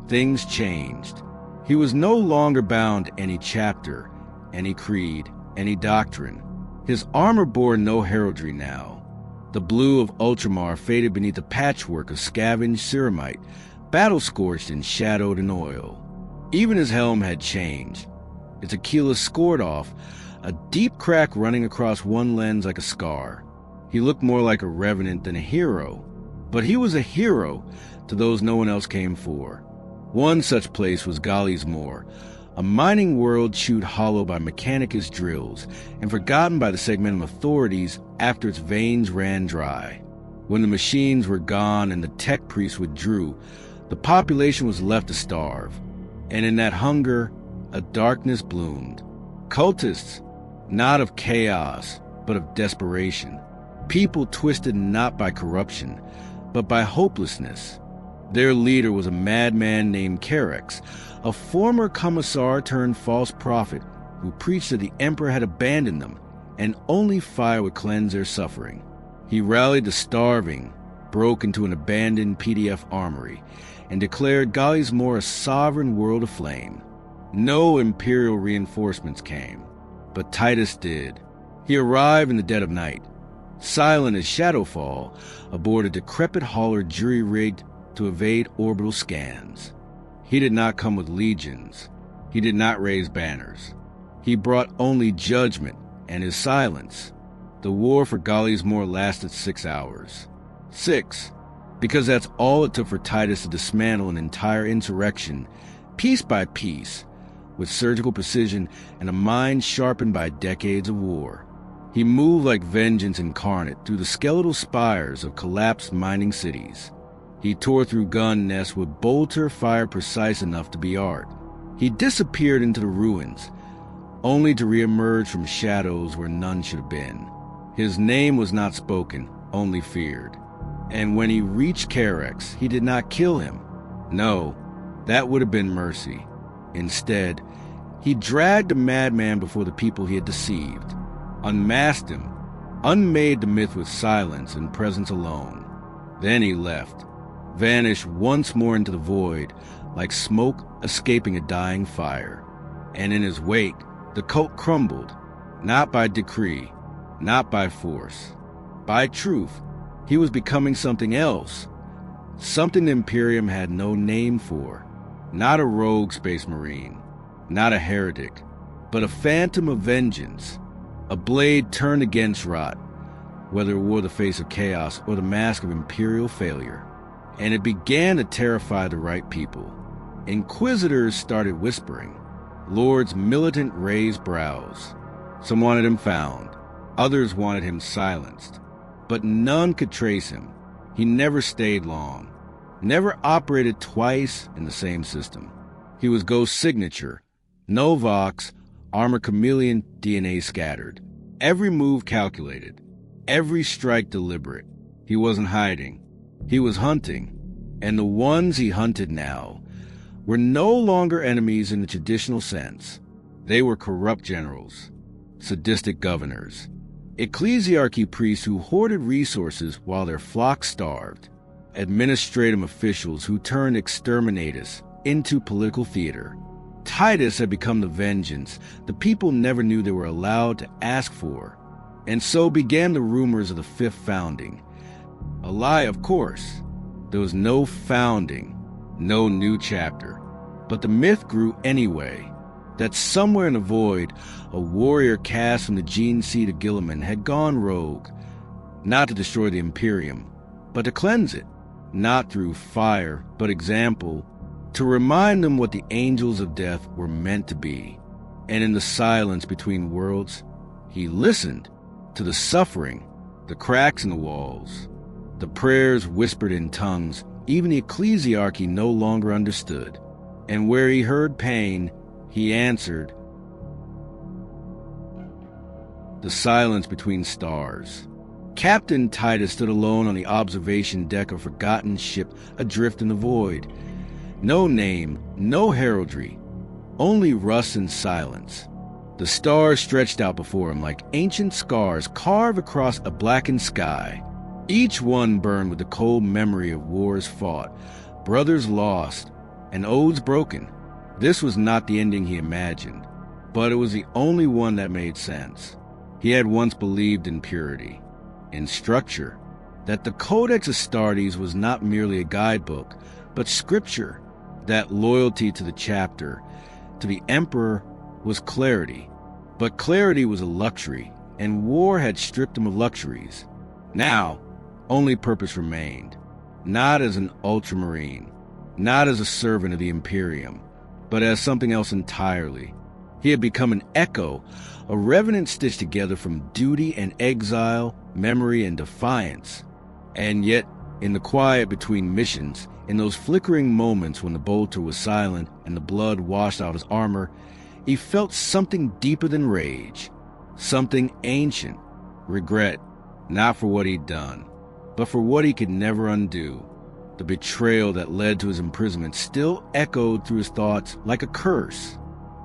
S1: things changed. He was no longer bound to any chapter, any creed, any doctrine. His armor bore no heraldry now. The blue of Ultramar faded beneath a patchwork of scavenged ceramite, battle-scorched and shadowed in oil. Even his helm had changed. Its Achilles scored off, a deep crack running across one lens like a scar. He looked more like a revenant than a hero, but he was a hero to those no one else came for. One such place was Galli's Moor, a mining world chewed hollow by Mechanicus drills and forgotten by the Segmentum authorities after its veins ran dry. When the machines were gone and the tech priests withdrew, the population was left to starve. And in that hunger, a darkness bloomed. Cultists, not of chaos, but of desperation. People twisted not by corruption, but by hopelessness. Their leader was a madman named Codex, a former commissar turned false prophet who preached that the emperor had abandoned them and only fire would cleanse their suffering. He rallied the starving, broke into an abandoned PDF armory, and declared Galli's Moor a sovereign world aflame. No imperial reinforcements came, but Titus did. He arrived in the dead of night, silent as shadowfall, aboard a decrepit hauler jury-rigged to evade orbital scans. He did not come with legions. He did not raise banners. He brought only judgment and his silence. The war for Galli's Moor lasted 6 hours. 6, because that's all it took for Titus to dismantle an entire insurrection, piece by piece, with surgical precision and a mind sharpened by decades of war. He moved like vengeance incarnate through the skeletal spires of collapsed mining cities. He tore through gun nests with bolter fire precise enough to be art. He disappeared into the ruins, only to reemerge from shadows where none should have been. His name was not spoken, only feared. And when he reached Codex, he did not kill him. No, that would have been mercy. Instead, he dragged the madman before the people he had deceived, unmasked him, unmade the myth with silence and presence alone. Then he left, vanished once more into the void, like smoke escaping a dying fire. And in his wake, the cult crumbled, not by decree, not by force, by truth. He was becoming something else, something the Imperium had no name for. Not a rogue space marine, not a heretic, but a phantom of vengeance, a blade turned against rot, whether it wore the face of chaos or the mask of imperial failure. And it began to terrify the right people. Inquisitors started whispering. Lords militant raised brows. Some wanted him found. Others wanted him silenced. But none could trace him. He never stayed long. Never operated twice in the same system. He was Ghost signature. No Vox, armor chameleon DNA scattered. Every move calculated. Every strike deliberate. He wasn't hiding. He was hunting. And the ones he hunted now were no longer enemies in the traditional sense. They were corrupt generals, sadistic governors, ecclesiarchy priests who hoarded resources while their flocks starved, administrative officials who turned exterminators into political theater. Titus had become the vengeance the people never knew they were allowed to ask for. And so began the rumors of the fifth founding. A lie, of course. There was no founding, no new chapter. But the myth grew anyway, that somewhere in the void, a warrior cast from the gene seed of Gilliman had gone rogue, not to destroy the Imperium, but to cleanse it, not through fire, but example, to remind them what the angels of death were meant to be. And in the silence between worlds, he listened to the suffering, the cracks in the walls, the prayers whispered in tongues even the ecclesiarchy no longer understood. And where he heard pain, he answered. The silence between stars. Captain Titus stood alone on the observation deck of a forgotten ship adrift in the void. No name, no heraldry, only rust and silence. The stars stretched out before him like ancient scars carved across a blackened sky. Each one burned with the cold memory of wars fought, brothers lost, and oaths broken. This was not the ending he imagined, but it was the only one that made sense. He had once believed in purity, in structure, that the Codex Astartes was not merely a guidebook, but scripture, that loyalty to the chapter, to the emperor, was clarity. But clarity was a luxury, and war had stripped him of luxuries. Now, only purpose remained, not as an Ultramarine, not as a servant of the Imperium, but as something else entirely. He had become an echo, a revenant stitched together from duty and exile, memory and defiance. And yet, in the quiet between missions, in those flickering moments when the bolter was silent and the blood washed out his armor, he felt something deeper than rage, something ancient, regret, not for what he'd done, but for what he could never undo. The betrayal that led to his imprisonment still echoed through his thoughts like a curse.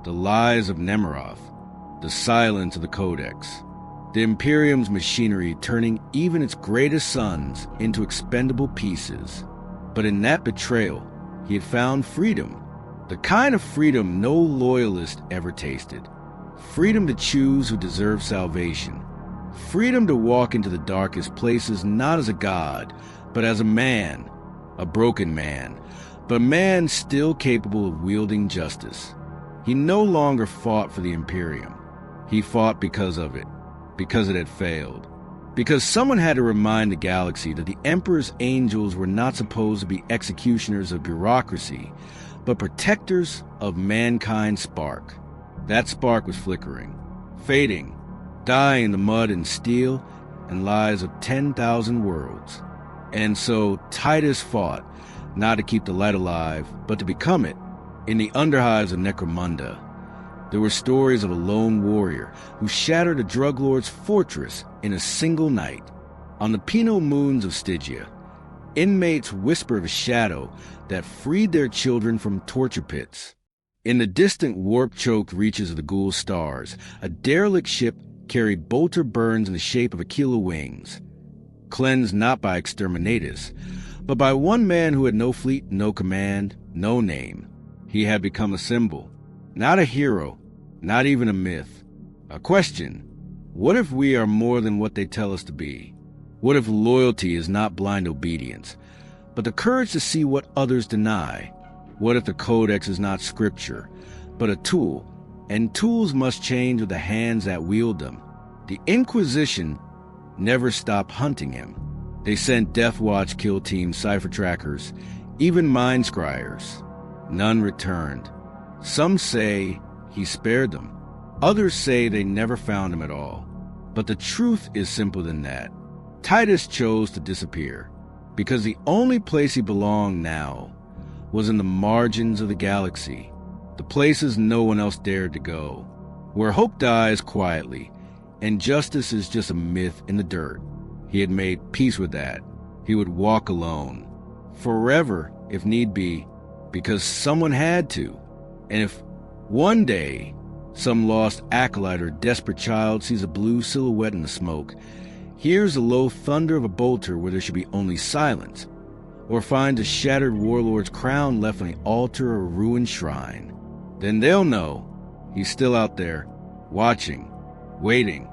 S1: The lies of Nemiroth, the silence of the Codex, the Imperium's machinery turning even its greatest sons into expendable pieces. But in that betrayal, he had found freedom, the kind of freedom no loyalist ever tasted. Freedom to choose who deserves salvation. Freedom to walk into the darkest places not as a god, but as a man, a broken man, but a man still capable of wielding justice. He no longer fought for the Imperium. He fought because of it, because it had failed. Because someone had to remind the galaxy that the Emperor's angels were not supposed to be executioners of bureaucracy, but protectors of mankind's spark. That spark was flickering, fading, dying in the mud and steel and lies of 10,000 worlds. And so Titus fought, not to keep the light alive, but to become it. In the underhives of Necromunda, there were stories of a lone warrior who shattered a drug lord's fortress in a single night. On the penal moons of Stygia, inmates whisper of a shadow that freed their children from torture pits. In the distant warp-choked reaches of the Ghoul stars, a derelict ship carried bolter burns in the shape of a kilo wings, cleansed not by exterminatus, but by one man who had no fleet, no command, no name. He had become a symbol, not a hero, not even a myth. A question: what if we are more than what they tell us to be? What if loyalty is not blind obedience, but the courage to see what others deny? What if the Codex is not scripture, but a tool, and tools must change with the hands that wield them? The Inquisition never stopped hunting him. They sent Death Watch kill team cipher trackers, even mind scryers. None returned. Some say he spared them. Others say they never found him at all. But the truth is simpler than that. Titus chose to disappear, because the only place he belonged now was in the margins of the galaxy, the places no one else dared to go, where hope dies quietly, and justice is just a myth in the dirt. He had made peace with that. He would walk alone, forever if need be, because someone had to. And if one day some lost acolyte or desperate child sees a blue silhouette in the smoke, hears the low thunder of a bolter where there should be only silence, or finds a shattered warlord's crown left on the altar of a ruined shrine, then they'll know he's still out there, watching, waiting,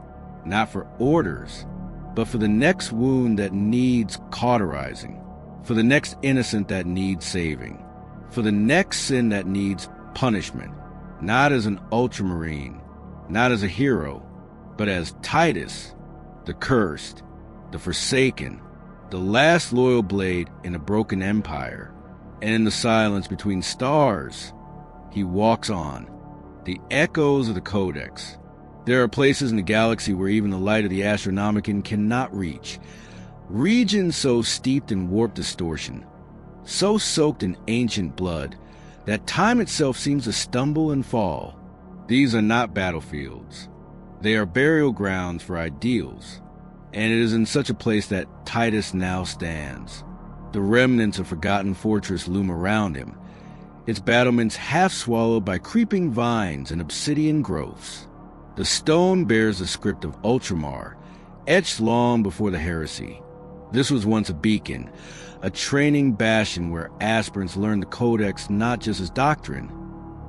S1: not for orders, but for the next wound that needs cauterizing, for the next innocent that needs saving, for the next sin that needs punishment, not as an Ultramarine, not as a hero, but as Titus, the cursed, the forsaken, the last loyal blade in a broken empire. And in the silence between stars, he walks on, The echoes of the Codex. There are places in the galaxy where even the light of the Astronomicon cannot reach. Regions so steeped in warp distortion, so soaked in ancient blood, that time itself seems to stumble and fall. These are not battlefields. They are burial grounds for ideals, and it is in such a place that Titus now stands. The remnants of forgotten fortress loom around him, its battlements half swallowed by creeping vines and obsidian growths. The stone bears the script of Ultramar, etched long before the heresy. This was once a beacon, a training bastion where aspirants learned the Codex not just as doctrine,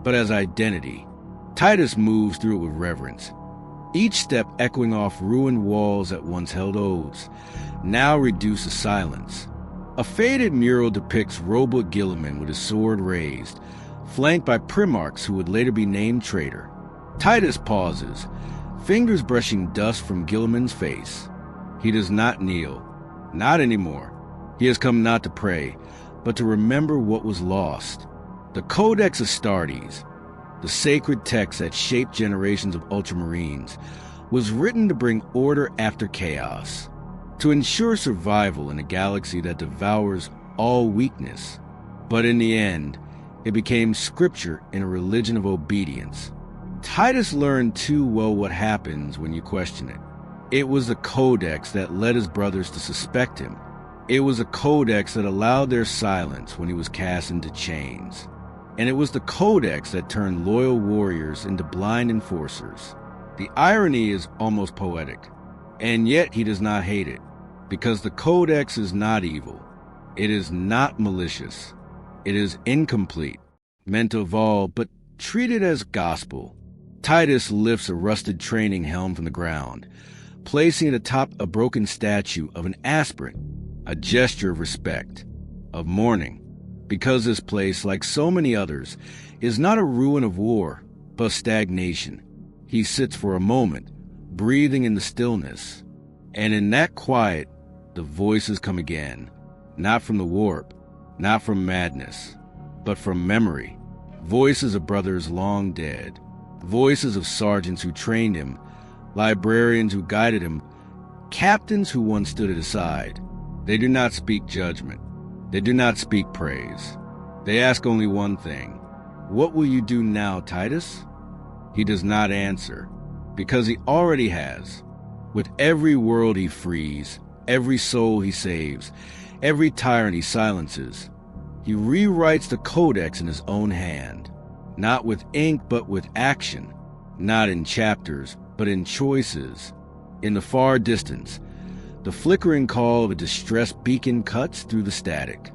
S1: but as identity. Titus moves through it with reverence, each step echoing off ruined walls that once held oaths, now reduced to silence. A faded mural depicts Robot Guilliman with his sword raised, flanked by Primarchs who would later be named traitor. Titus pauses, fingers brushing dust from Guilliman's face. He does not kneel. Not anymore. He has come not to pray, but to remember what was lost. The Codex Astartes, the sacred text that shaped generations of Ultramarines, was written to bring order after chaos, to ensure survival in a galaxy that devours all weakness. But in the end, it became scripture in a religion of obedience. Titus learned too well what happens when you question it. It was the Codex that led his brothers to suspect him. It was a Codex that allowed their silence when he was cast into chains. And it was the Codex that turned loyal warriors into blind enforcers. The irony is almost poetic, and yet he does not hate it, because the Codex is not evil. It is not malicious. It is incomplete, meant to evolve, but treated as gospel. Titus lifts a rusted training helm from the ground, placing it atop a broken statue of an aspirant, a gesture of respect, of mourning, because this place, like so many others, is not a ruin of war, but stagnation. He sits for a moment, breathing in the stillness, and in that quiet, the voices come again, not from the warp, not from madness, but from memory, voices of brothers long dead, voices of sergeants who trained him, librarians who guided him, captains who once stood at his side. They do not speak judgment. They do not speak praise. They ask only one thing. What will you do now, Titus? He does not answer, because he already has. With every world he frees, every soul he saves, every tyrant he silences, he rewrites the Codex in his own hand. Not with ink, but with action. Not in chapters, but in choices. In the far distance, the flickering call of a distressed beacon cuts through the static.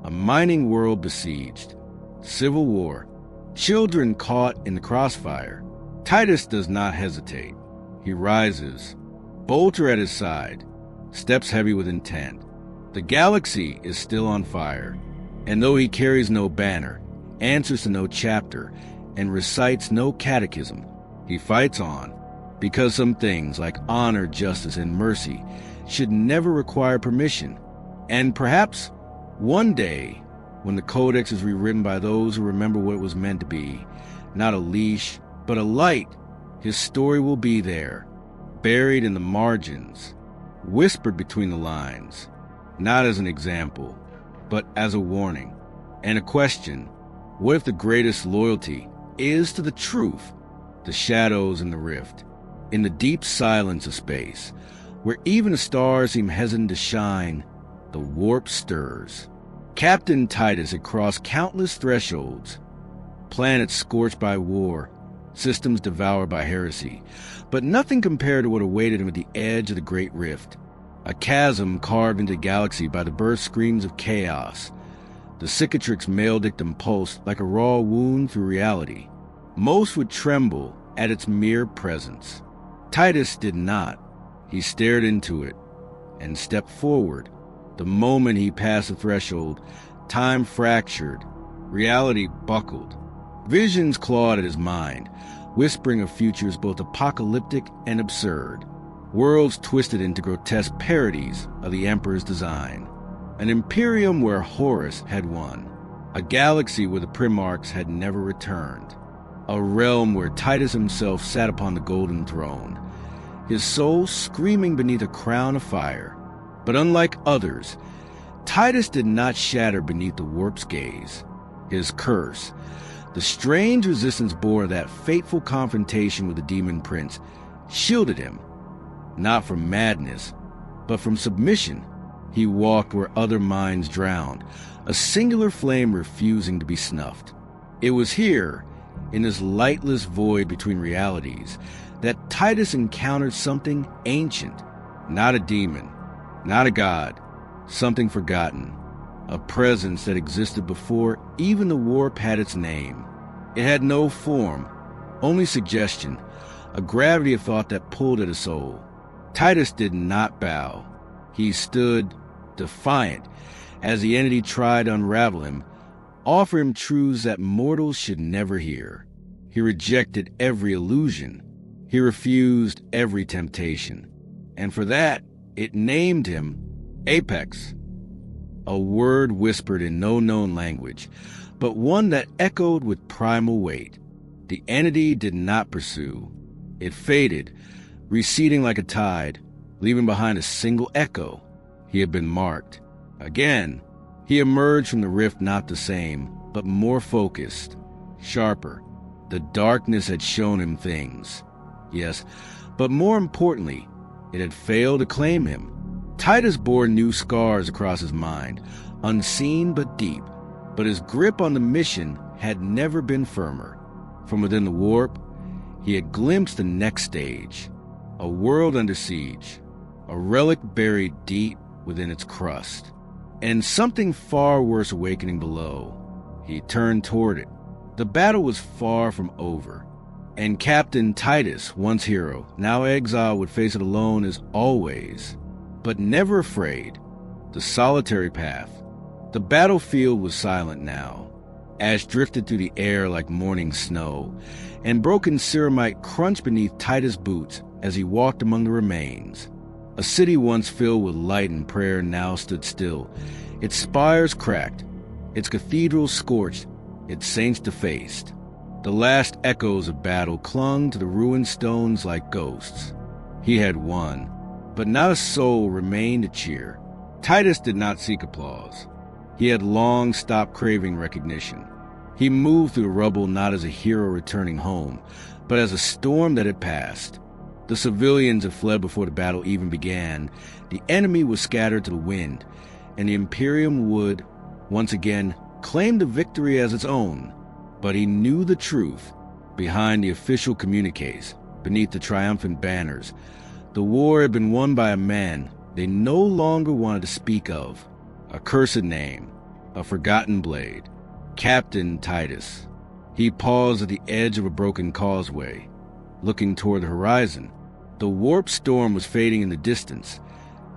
S1: A mining world besieged. Civil war. Children caught in the crossfire. Titus does not hesitate. He rises, bolter at his side, steps heavy with intent. The galaxy is still on fire, and though he carries no banner, answers to no chapter, and recites no catechism, he fights on, because some things like honor, justice, and mercy should never require permission. And perhaps one day, when the Codex is rewritten by those who remember what it was meant to be, not a leash, but a light, his story will be there, buried in the margins, whispered between the lines, not as an example, but as a warning, and a question. What if the greatest loyalty is to the truth, the shadows in the rift, in the deep silence of space, where even the stars seem hesitant to shine, the warp stirs. Captain Titus had crossed countless thresholds, planets scorched by war, systems devoured by heresy, but nothing compared to what awaited him at the edge of the Great Rift, a chasm carved into the galaxy by the birth screams of chaos. The cicatrix maledictum pulsed like a raw wound through reality. Most would tremble at its mere presence. Titus did not. He stared into it and stepped forward. The moment he passed the threshold, time fractured, reality buckled. Visions clawed at his mind, whispering of futures both apocalyptic and absurd. Worlds twisted into grotesque parodies of the Emperor's design. An Imperium where Horus had won. A galaxy where the Primarchs had never returned. a realm where Titus himself sat upon the golden throne, his soul screaming beneath a crown of fire. But unlike others, Titus did not shatter beneath the warp's gaze. His curse, the strange resistance born of that fateful confrontation with the demon prince, shielded him, not from madness, but from submission. He walked where other minds drowned, a singular flame refusing to be snuffed. It was here, in this lightless void between realities, that Titus encountered something ancient, not a demon, not a god, something forgotten, a presence that existed before even the warp had its name. It had no form, only suggestion, a gravity of thought that pulled at his soul. Titus did not bow. He stood defiant as the entity tried to unravel him, offer him truths that mortals should never hear. He rejected every illusion. He refused every temptation. And for that, it named him Apex, a word whispered in no known language, but one that echoed with primal weight. The entity did not pursue. It faded, receding like a tide, leaving behind a single echo. He had been marked. Again, he emerged from the rift not the same, but more focused, sharper. The darkness had shown him things. Yes, but more importantly, it had failed to claim him. Titus bore new scars across his mind, unseen but deep, but his grip on the mission had never been firmer. From within the warp, he had glimpsed the next stage, a world under siege, a relic buried deep within its crust, and something far worse awakening below. He turned toward it. The battle was far from over, and Captain Titus, once hero, now exile, would face it alone as always, but never afraid. The solitary path. The battlefield was silent now. Ash drifted through the air like morning snow, and broken ceramite crunched beneath Titus' boots as he walked among the remains. A city once filled with light and prayer now stood still, its spires cracked, its cathedrals scorched, its saints defaced. The last echoes of battle clung to the ruined stones like ghosts. He had won, but not a soul remained to cheer. Titus did not seek applause. He had long stopped craving recognition. He moved through the rubble not as a hero returning home, but as a storm that had passed. The civilians had fled before the battle even began. The enemy was scattered to the wind, and the Imperium would, once again, claim the victory as its own. But he knew the truth. Behind the official communiques, beneath the triumphant banners, the war had been won by a man they no longer wanted to speak of. A cursed name, a forgotten blade. Captain Titus. He paused at the edge of a broken causeway, looking toward the horizon. The warp storm was fading in the distance,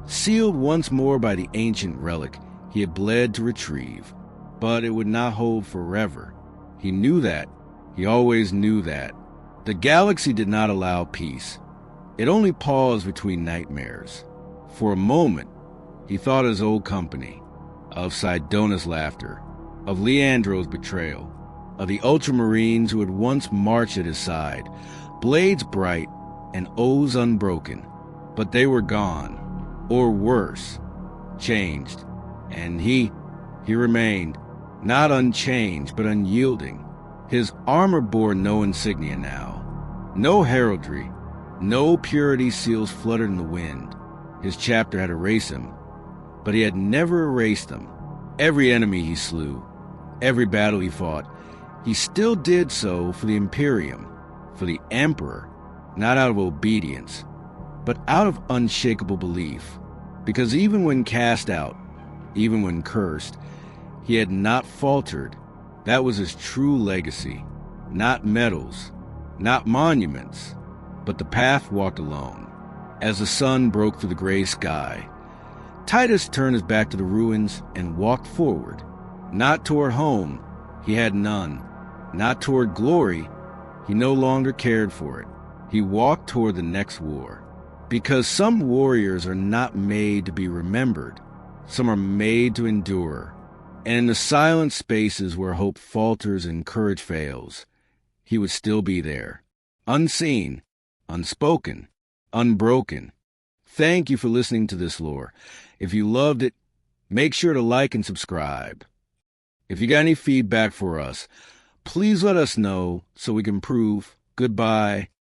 S1: sealed once more by the ancient relic he had bled to retrieve. But it would not hold forever. He knew that. He always knew that. The galaxy did not allow peace. It only paused between nightmares. For a moment, he thought of his old company, of Sidona's laughter, of Leandro's betrayal, of the Ultramarines who had once marched at his side, blades bright and oaths unbroken. But they were gone, or worse, changed. And he remained, not unchanged, but unyielding. His armor bore no insignia now, no heraldry, no purity seals fluttered in the wind. His chapter had erased him, but he had never erased them. Every enemy he slew, every battle he fought, he still did so for the Imperium, for the Emperor, not out of obedience, but out of unshakable belief. Because even when cast out, even when cursed, he had not faltered. That was his true legacy. Not medals, not monuments, but the path walked alone. As the sun broke through the gray sky, Titus turned his back to the ruins and walked forward. Not toward home, he had none. Not toward glory, he no longer cared for it. He walked toward the next war. Because some warriors are not made to be remembered. Some are made to endure. And in the silent spaces where hope falters and courage fails, he would still be there. Unseen, unspoken, unbroken. Thank you for listening to this lore. If you loved it, make sure to like and subscribe. If you got any feedback for us, please let us know so we can improve. Goodbye.